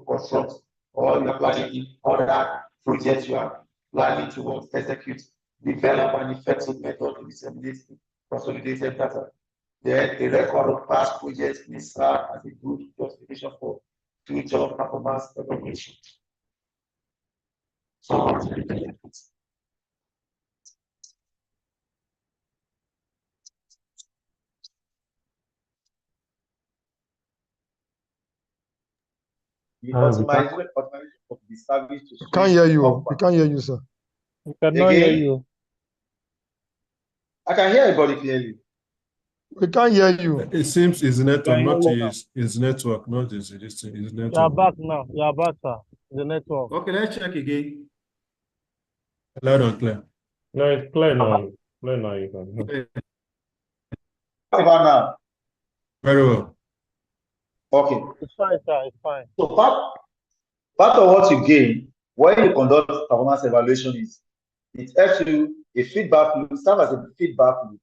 construct, or you are planning in other projects you are planning to execute. Develop an effective method to disseminate consolidated data. Then a record of past projects may serve as a good justification for future performance evaluation. The optimization of the service to
We can't hear you. We can't hear you, sir.
We cannot hear you.
I can hear everybody clearly.
We can't hear you.
It seems his network,
Yeah,
not
yeah.
his network, not his network.
You are back now. You are back, sir. The network.
Okay, let's check again.
Loud and clear.
No, it's clear now. Clear now. You can.
How about now?
Very well.
Okay.
It's fine, sir. It's fine.
So part of what you gain when you conduct performance evaluation is it helps you a feedback loop, serve as a feedback loop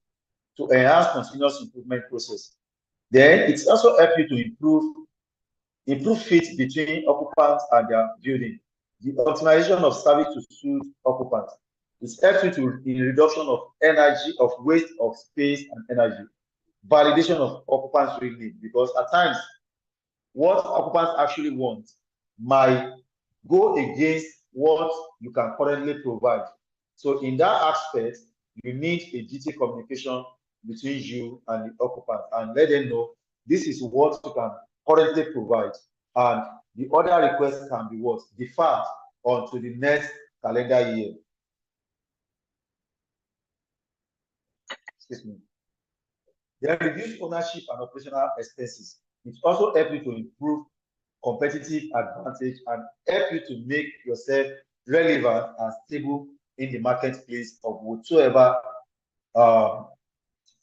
to enhance continuous improvement process. Then it also helps you to improve fit between occupants and their building. The optimization of service to suit occupants. It helps you to in reduction of energy, of waste of space and energy. Validation of occupants' real need, because at times what occupants actually want might go against what you can currently provide. So in that aspect, you need a GT communication between you and the occupant and let them know this is what you can currently provide, and the other requests can be what deferred onto the next calendar year. excuse me. Then reduce ownership and operational expenses. It also helps you to improve competitive advantage and help you to make yourself relevant and stable in the marketplace of whatsoever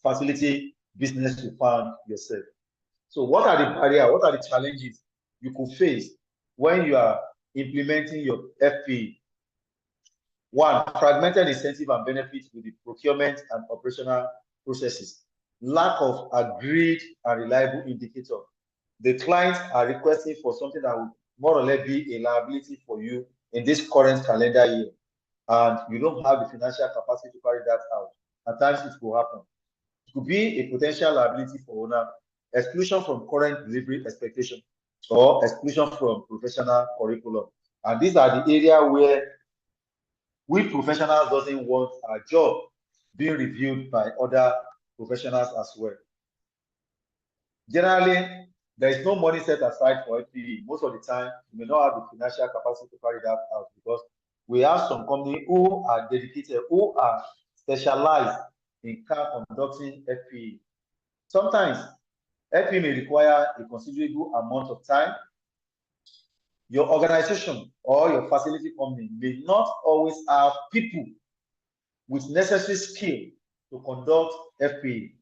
facility business you find yourself. So what are the barriers, what are the challenges you could face when you are implementing your FP? One, fragmented incentive and benefits with the procurement and operational processes. Lack of agreed and reliable indicator. The clients are requesting for something that will more or less be a liability for you in this current calendar year, and you don't have the financial capacity to carry that out. At times it will happen. It could be a potential liability for owner, exclusion from current delivery expectation, or exclusion from professional curriculum. And these are the areas where we professionals doesn't want our job being reviewed by other professionals as well. Generally, there is no money set aside for FPE. Most of the time, you may not have the financial capacity to carry that out because we have some companies who are dedicated, who are specialized in conducting FPE. Sometimes, FPE may require a considerable amount of time. Your organization or your facility company may not always have people with necessary skill to conduct FPE.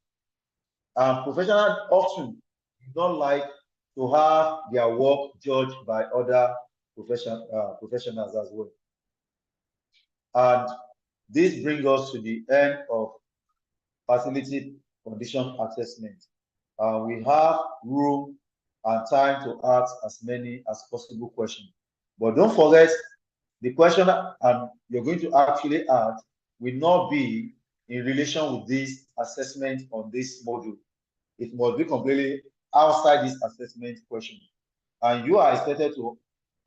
Professionals often do not like to have their work judged by other professionals as well. And this brings us to the end of facility condition assessment. We have room and time to ask as many as possible questions. But don't forget, the question you're going to actually ask will not be in relation with this assessment on this module. It must be completely outside this assessment question. And you are expected to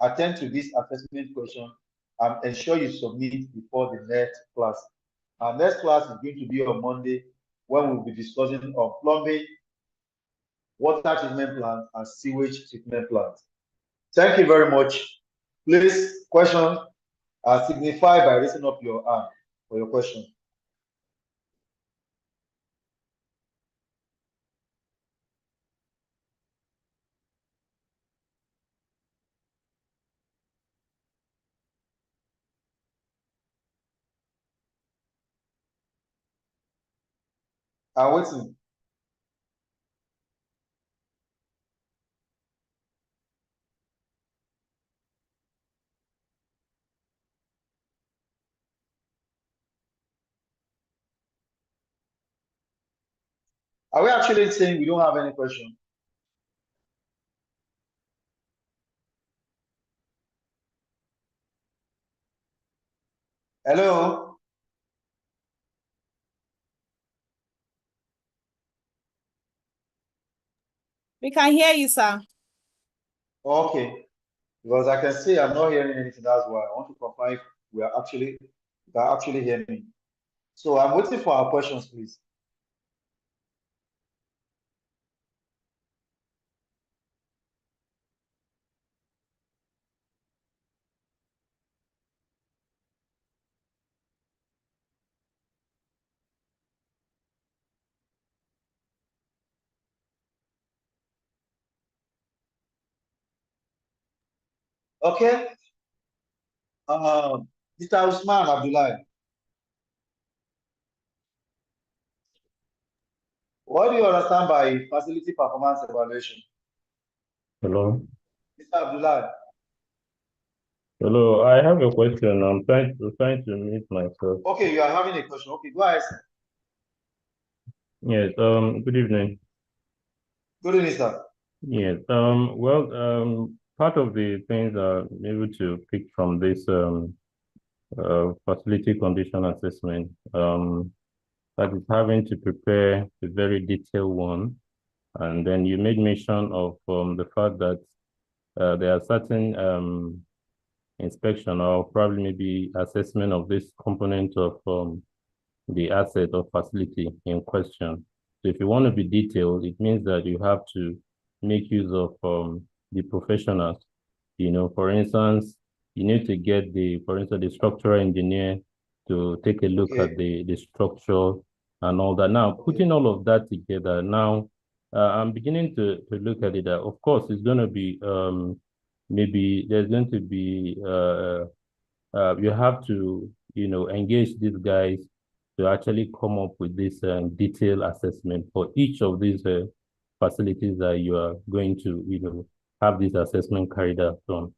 attend to this assessment question and ensure you submit before the next class. Our next class is going to be on Monday, when we'll be discussing on plumbing, water treatment plants, and sewage treatment plants. Thank you very much. Please, question signify by raising up your hand for your question. I'm waiting. Are we actually saying we don't have any question? Hello?
We can hear you, sir.
Okay. Because I can see I'm not hearing anything, that's why I want to confirm if you can actually hear me. So I'm waiting for our questions, please. Okay. Mr. Usman Abdullah, what do you understand by facility performance evaluation?
Hello.
Mr. Abdullah.
Hello, I have a question. I'm trying to mute myself.
Okay, you are having a question. Okay, go ahead.
Yes, good evening.
Good evening, sir.
Yes, part of the things I'm able to pick from this facility condition assessment, that is having to prepare a very detailed one. And then you made mention of the fact that there are certain inspection or probably maybe assessment of this component of the asset or facility in question. So if you want to be detailed, it means that you have to make use of the professionals. You know, for instance, you need to get the structural engineer to take a look at the structure and all that. Now, putting all of that together, now I'm beginning to look at it. Of course, it's going to be maybe there's going to be you have to engage these guys to actually come up with this detailed assessment for each of these facilities that you are going to have this assessment carried out on.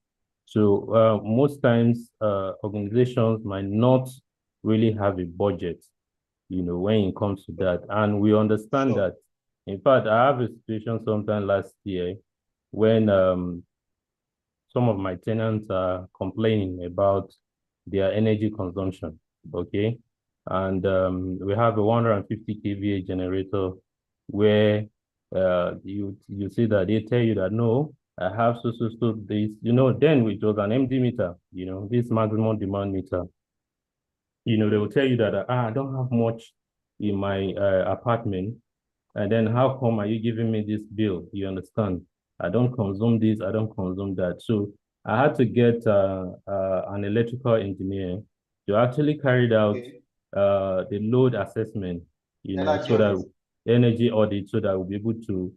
So most times organizations might not really have a budget, when it comes to that. And we understand that. In fact, I have a situation sometime last year when some of my tenants are complaining about their energy consumption, okay? And we have a 150 kVA generator where you see that they tell you that, no, I have so this, then it was an MD meter, this maximum demand meter. They will tell you that, I don't have much in my apartment. And then how come are you giving me this bill? You understand? I don't consume this, I don't consume that. So I had to get an electrical engineer to actually carry out the load assessment, so that energy audit, so that we'll be able to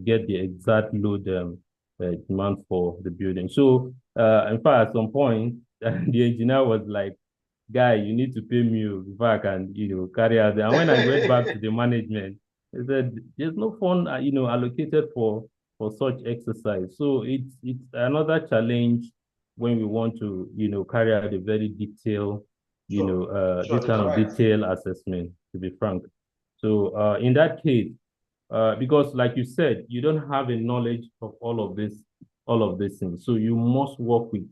get the exact load demand for the building. So in fact, at some point, the engineer was like, guy, you need to pay me before I can, carry out. And when I went back to the management, they said there's no fund, allocated for such exercise. So it's another challenge when we want to, carry out a very detailed, this kind of detailed assessment, to be frank. So in that case, because like you said, you don't have a knowledge of all of these things. So you must work with,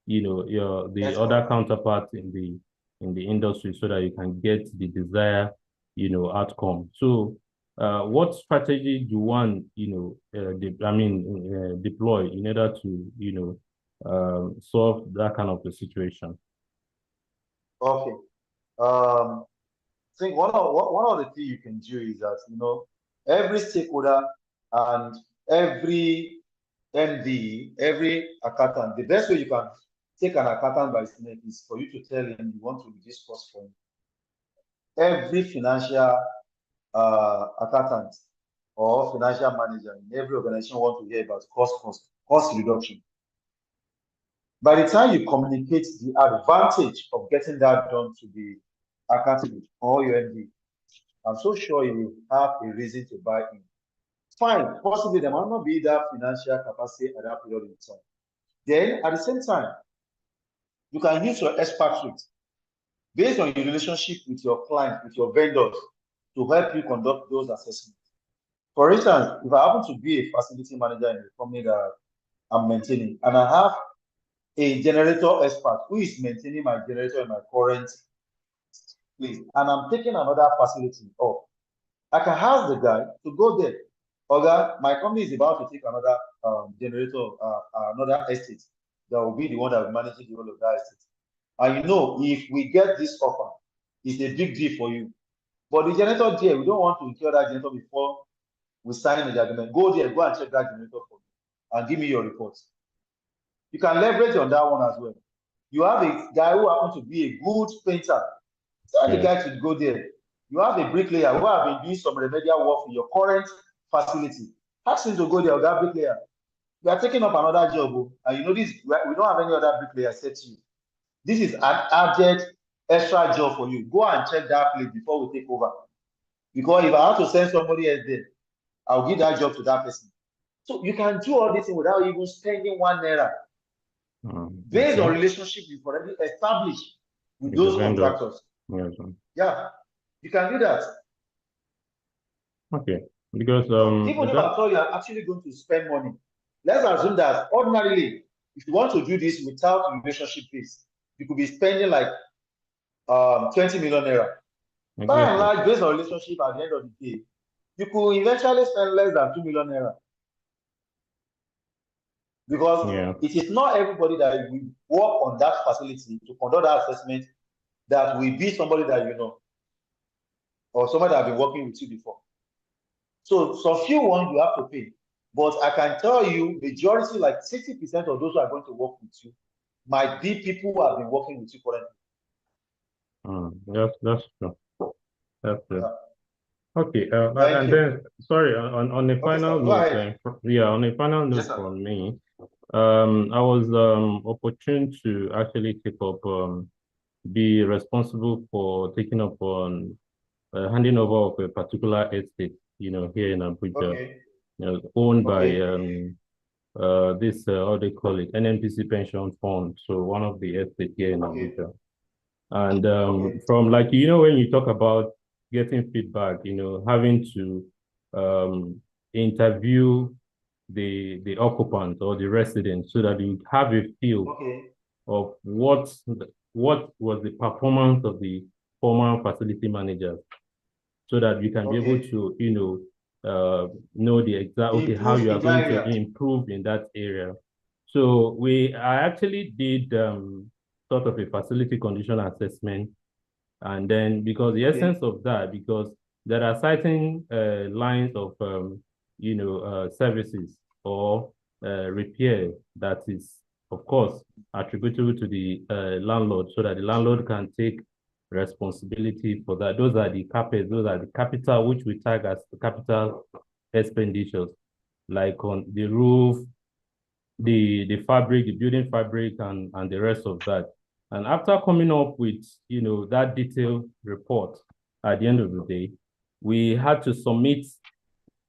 the other counterparts in the industry so that you can get the desired, outcome. So what strategy do one, deploy in order to, solve that kind of a situation?
Okay. I think one of the things you can do is that, every stakeholder and every MD, every accountant, the best way you can take an accountant by his neck is for you to tell him you want to reduce cost for him. Every financial accountant or financial manager in every organization want to hear about cost reduction. By the time you communicate the advantage of getting that done to the accountant or your MD, I'm so sure you will have a reason to buy in. Fine, possibly there might not be that financial capacity at that period in time. Then at the same time, you can use your expertise based on your relationship with your client, with your vendors, to help you conduct those assessments. For instance, if I happen to be a facility manager in the company that I'm maintaining, and I have a generator expert who is maintaining my generator in my current place, and I'm taking another facility up, I can ask the guy to go there. Oga, my company is about to take another generator, another estate that will be the one that will manage the whole of that estate. And if we get this offer, it's a big deal for you. But the generator there, we don't want to incur that generator before we sign the agreement. Go there, go and check that generator for me and give me your reports. You can leverage on that one as well. You have a guy who happens to be a good painter. Tell the guy to go there. You have a bricklayer who have been doing some remedial work in your current facility. Ask him to go there, that bricklayer. You are taking up another job, and this, we don't have any other bricklayer set to you. This is an added extra job for you. Go and check that place before we take over. Because if I have to send somebody else there, I'll give that job to that person. So you can do all this thing without even spending ₦1. Based on relationship you've already established with those contractors. Yeah, you can do that.
Okay, because
even if at all you are actually going to spend money, let's assume that ordinarily, if you want to do this without relationship base, you could be spending like ₦20 million. Exactly. By and large, based on relationship at the end of the day, you could eventually spend less than ₦2 million. Because it is not everybody that will work on that facility to conduct that assessment that will be somebody that you know, or somebody that has been working with you before. So few ones you have to pay. But I can tell you, majority, like 60% of those who are going to work with you, might be people who have been working with you currently.
That's true. Okay. Okay.
Thank you.
Then sorry, on a final note, on a final note from me, I was opportune to actually take up be responsible for taking up on handing over of a particular estate, here in Abuja, owned by this how they call it, NNPC Pension Fund. So one of the estates here in Abuja. And from when you talk about getting feedback, having to interview the occupant or the resident so that you have a feel of what was the performance of the former facility managers, so that you can be able to know the exact how you are going to improve in that area. So I actually did sort of a facility condition assessment, and then because the essence of that, because there are certain lines of services or repair that is of course attributable to the landlord, so that the landlord can take responsibility for that. Those are the CapEx, those are the capital which we tag as the capital expenditures, like on the roof, the fabric, the building fabric, and the rest of that. And after coming up with that detailed report, at the end of the day, we had to submit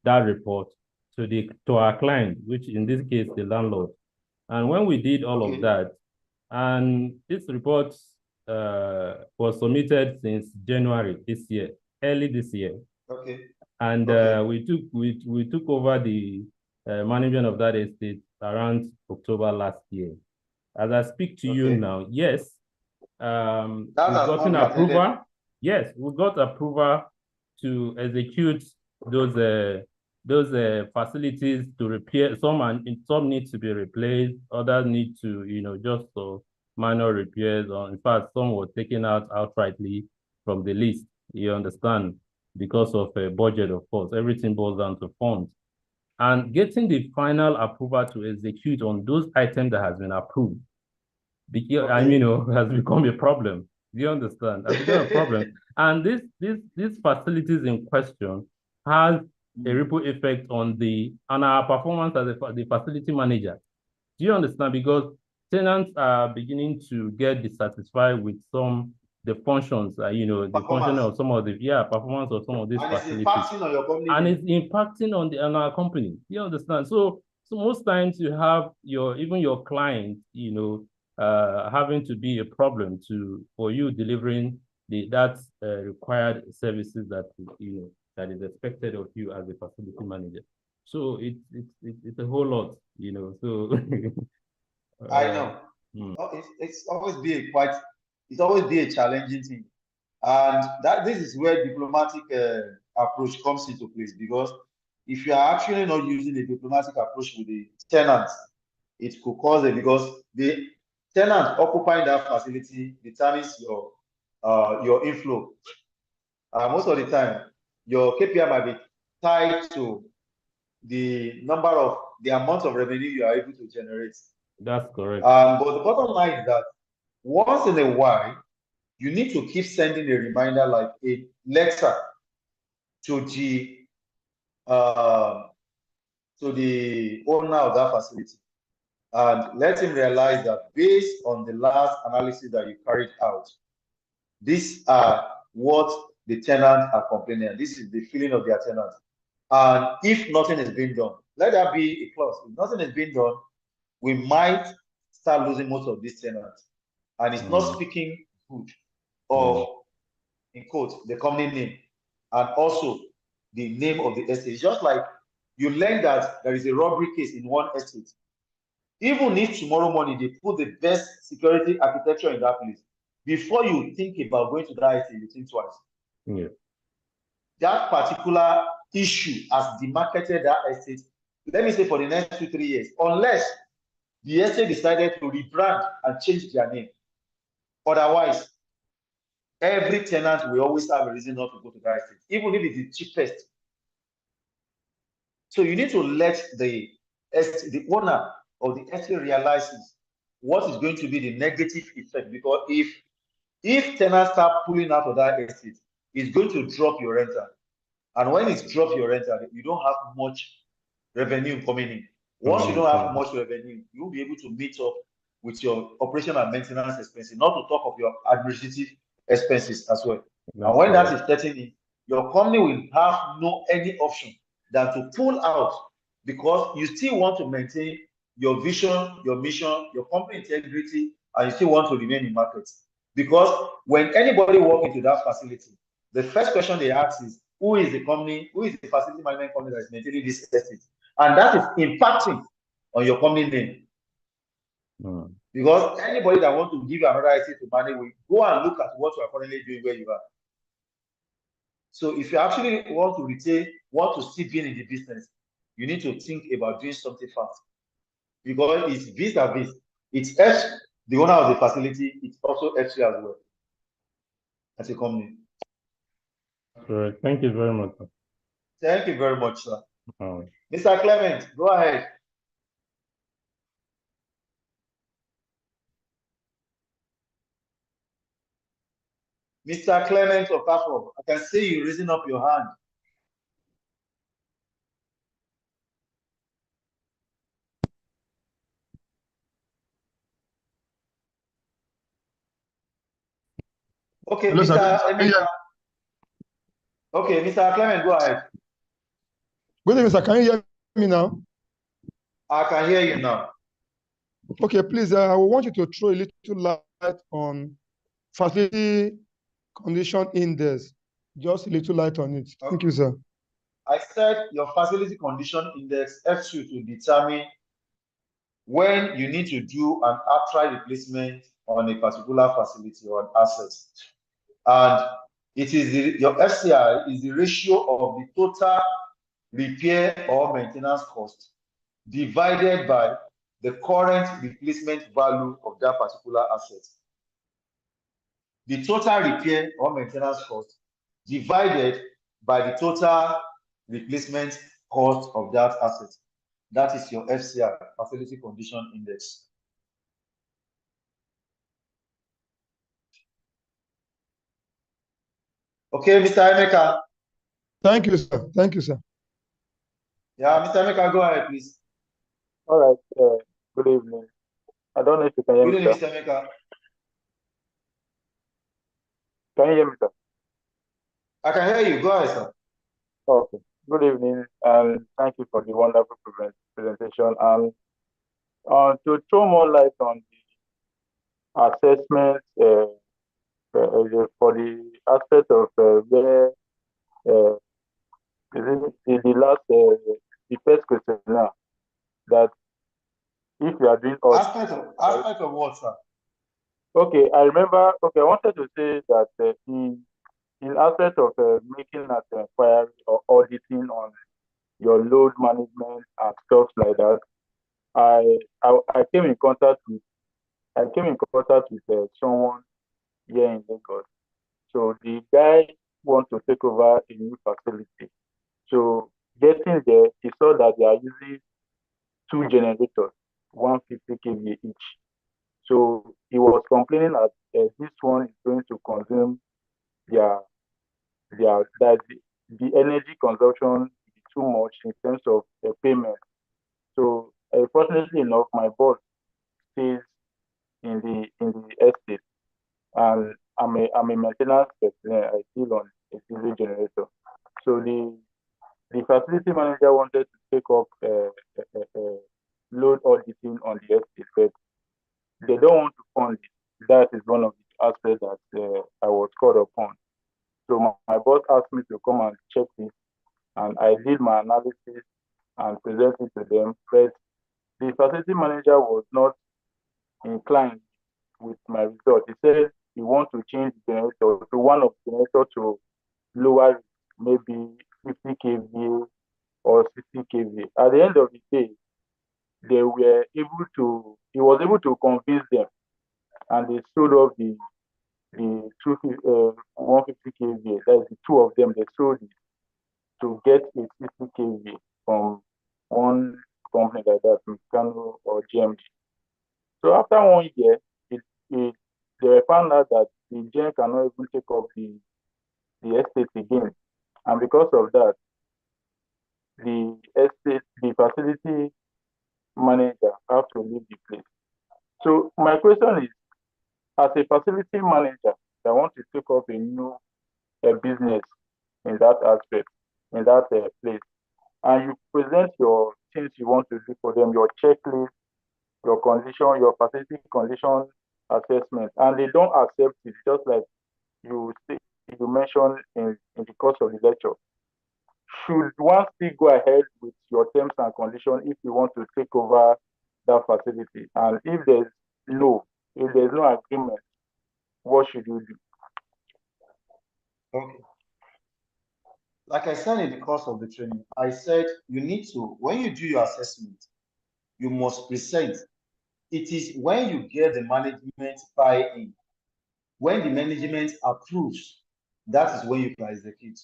that report to our client, which in this case the landlord. And when we did all of that, and this report was submitted since January this year, early this year. And we took over the management of that estate around October last year. As I speak to you now, yes, we've gotten approval. Yes, we got approval to execute those facilities to repair. Some need to be replaced, others need to just minor repairs, or in fact some were taken out outrightly from the list, you understand, because of a budget. Of course, everything boils down to funds, and getting the final approval to execute on those items that has been approved, because has become a problem. Do you understand? Has become a problem. And these facilities in question has a ripple effect on our performance as the facility manager. Do you understand? Because tenants are beginning to get dissatisfied with the functions, the functioning of some of the performance of some of these facilities.
It's impacting on your company.
And it's impacting on our company. Do you understand? So most times you have even your client, having to be a problem for you delivering that required services that that is expected of you as a facility manager. So it's a whole lot, So
I know. It's always be a challenging thing, and this is where diplomatic approach comes into place, because if you are actually not using a diplomatic approach with the tenants, it could cause because the tenant occupying that facility determines your inflow. Most of the time, your KPI might be tied to the amount of revenue you are able to generate.
That's correct.
But the bottom line is that once in a while, you need to keep sending a reminder, like a letter to the owner of that facility, and let him realize that based on the last analysis that you carried out, these are what the tenants are complaining, and this is the feeling of their tenants. And if nothing is being done, let that be a clause. If nothing is being done, we might start losing most of these tenants. And it's not speaking good of, in quote, the company name, and also the name of the estate. It's just like you learn that there is a robbery case in one estate. Even if tomorrow morning they put the best security architecture in that place, before you think about going to that estate, you think twice.
Yeah.
That particular issue has demarketed that estate, let me say, for the next 2-3 years, unless the estate decided to rebrand and change their name. Otherwise, every tenant will always have a reason not to go to that estate, even if it's the cheapest. So you need to let the owner of the estate realizes what is going to be the negative effect, because if tenants start pulling out of that estate, it's going to drop your rental. And when it's drop your rental, you don't have much revenue coming in. Once you don't have much revenue, you will be able to meet up with your operation and maintenance expenses, not to talk of your administrative expenses as well. And when that is setting in, your company will have no any option than to pull out, because you still want to maintain your vision, your mission, your company integrity, and you still want to remain in markets. Because when anybody walk into that facility, the first question they ask is, who is the company, who is the facility management company that is maintaining this estate? And that is impacting on your company name. Because anybody that wants to give you another estate to manage will go and look at what you are currently doing where you are. So if you actually want to retain, want to still be in the business, you need to think about doing something fast. Because it's vis-a-vis. It helps the owner of the facility, it also helps you as well as a company.
Correct. Thank you very much.
Thank you very much, sir. Mr. Clement, go ahead. Mr. Clement Okafor, I can see you raising up your hand. Okay,
Hello,
Mr.
sir.
Emeka. Okay, Mr. Clement, go ahead.
Good evening, sir. Can you hear me now?
I can hear you now.
Okay, please, I want you to throw a little light on facility condition index. Just a little light on it.
Okay.
Thank you, sir.
I said your facility condition index helps you to determine when you need to do an outright replacement on a particular facility or an asset. And it is your FCI is the ratio of the total repair or maintenance cost divided by the current replacement value of that particular asset. The total repair or maintenance cost divided by the total replacement cost of that asset. That is your FCI, Facility Condition Index. Okay, Mr. Emeka.
Thank you, sir. Thank you, sir.
Yeah, Mr. Emeka, go ahead, please.
All right. Good evening. I don't know if you can hear me.
Good evening, Mr. Emeka.
Can you hear me, sir?
I can hear you. Go ahead, sir.
Okay. Good evening, and thank you for the wonderful presentation. And to throw more light on the assessment for the aspect of where the last the first question now, that if you are doing
aspect of what, sir?
Okay, I remember. Okay, I wanted to say that in aspect of making an inquiry or auditing on your load management and stuff like that, I came in contact with someone here in Lagos. So the guy wants to take over a new facility. So getting there, he saw that they are using 2 generators, 150 kVA each. So he was complaining that this one is going to consume that the energy consumption is too much in terms of payment. So fortunately enough, my boss stays in the estate, and I'm a maintenance personnel. I deal on a diesel generator. So the facility manager wanted to take up load auditing on the estate, but they don't want to fund it. That is one of the aspects that I was called upon. So my boss asked me to come and check this, and I did my analysis and presented it to them. But the facility manager was not inclined with my result. He said he wants to change the generator to one of the generator to lower, maybe 50 kVA or 60 kVA. At the end of the day, he was able to convince them, and they sold off the 150 kVA. That is the 2 of them. They sold it to get a 60 kVA from one company like that, Meccano or GMG. So after 1 year, they found out that the GM cannot even take up the estate again. And because of that, the facility manager have to leave the place. So my question is, as a facility manager that want to take up a new business in that aspect, in that place, and you present your things you want to do for them, your checklist, your condition, your facility condition assessment, and they don't accept it, just like you mentioned in the course of the lecture. Should one still go ahead with your terms and conditions if you want to take over that facility? And if there's no agreement, what should you do?
Okay. Like I said in the course of the training, I said you need to, when you do your assessment, you must present. It is when you get the management buy-in, when the management approves, that is when you can execute.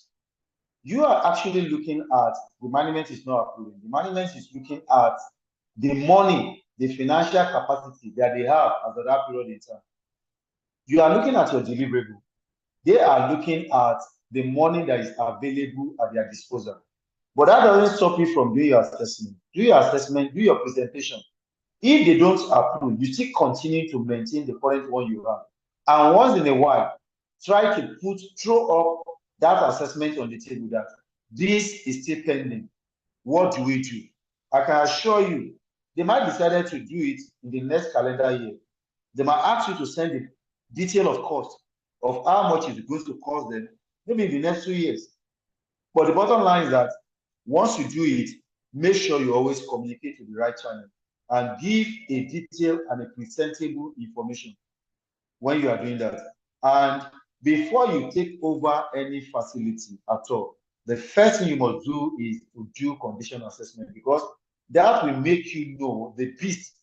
You are actually looking at, the management is not approving. The management is looking at the money, the financial capacity that they have at that period in time. You are looking at your deliverable. They are looking at the money that is available at their disposal. But that doesn't stop you from doing your assessment. Do your assessment, do your presentation. If they don't approve, you still continue to maintain the current one you have. And once in a while, try to throw up that assessment on the table that this is still pending. What do we do? I can assure you, they might decide to do it in the next calendar year. They might ask you to send the detail of cost of how much it's going to cost them, maybe in the next 2 years. But the bottom line is that once you do it, make sure you always communicate to the right channel and give a detailed and a presentable information when you are doing that. And before you take over any facility at all, the first thing you must do is to do condition assessment, because that will make you know the beast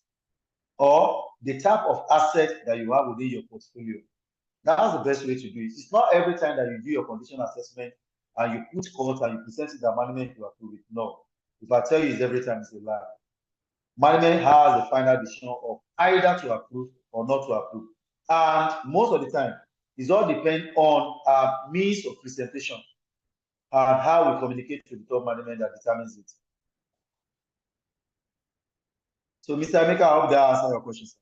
or the type of asset that you have within your portfolio. That's the best way to do it. It's not every time that you do your condition assessment and you put cost and you present it to management to approve it. No. If I tell you it's every time, it's a lie. Management has the final decision of either to approve or not to approve. And most of the time, it all depends on our means of presentation and how we communicate to the top management that determines it. So, Mr. Emeka, I hope that answers your question, sir.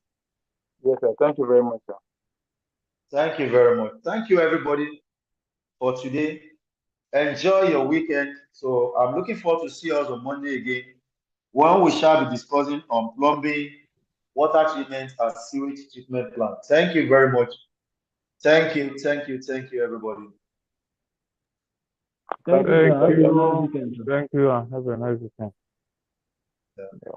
Yes, sir. Thank you very much, sir.
Thank you very much. Thank you, everybody, for today. Enjoy your weekend. So I'm looking forward to see us on Monday again, when we shall be discussing on plumbing, water treatment, and sewage treatment plant. Thank you very much. Thank you, everybody.
Thank you, sir. Have a nice weekend, sir.
Thank you, and have a nice weekend.
Yeah.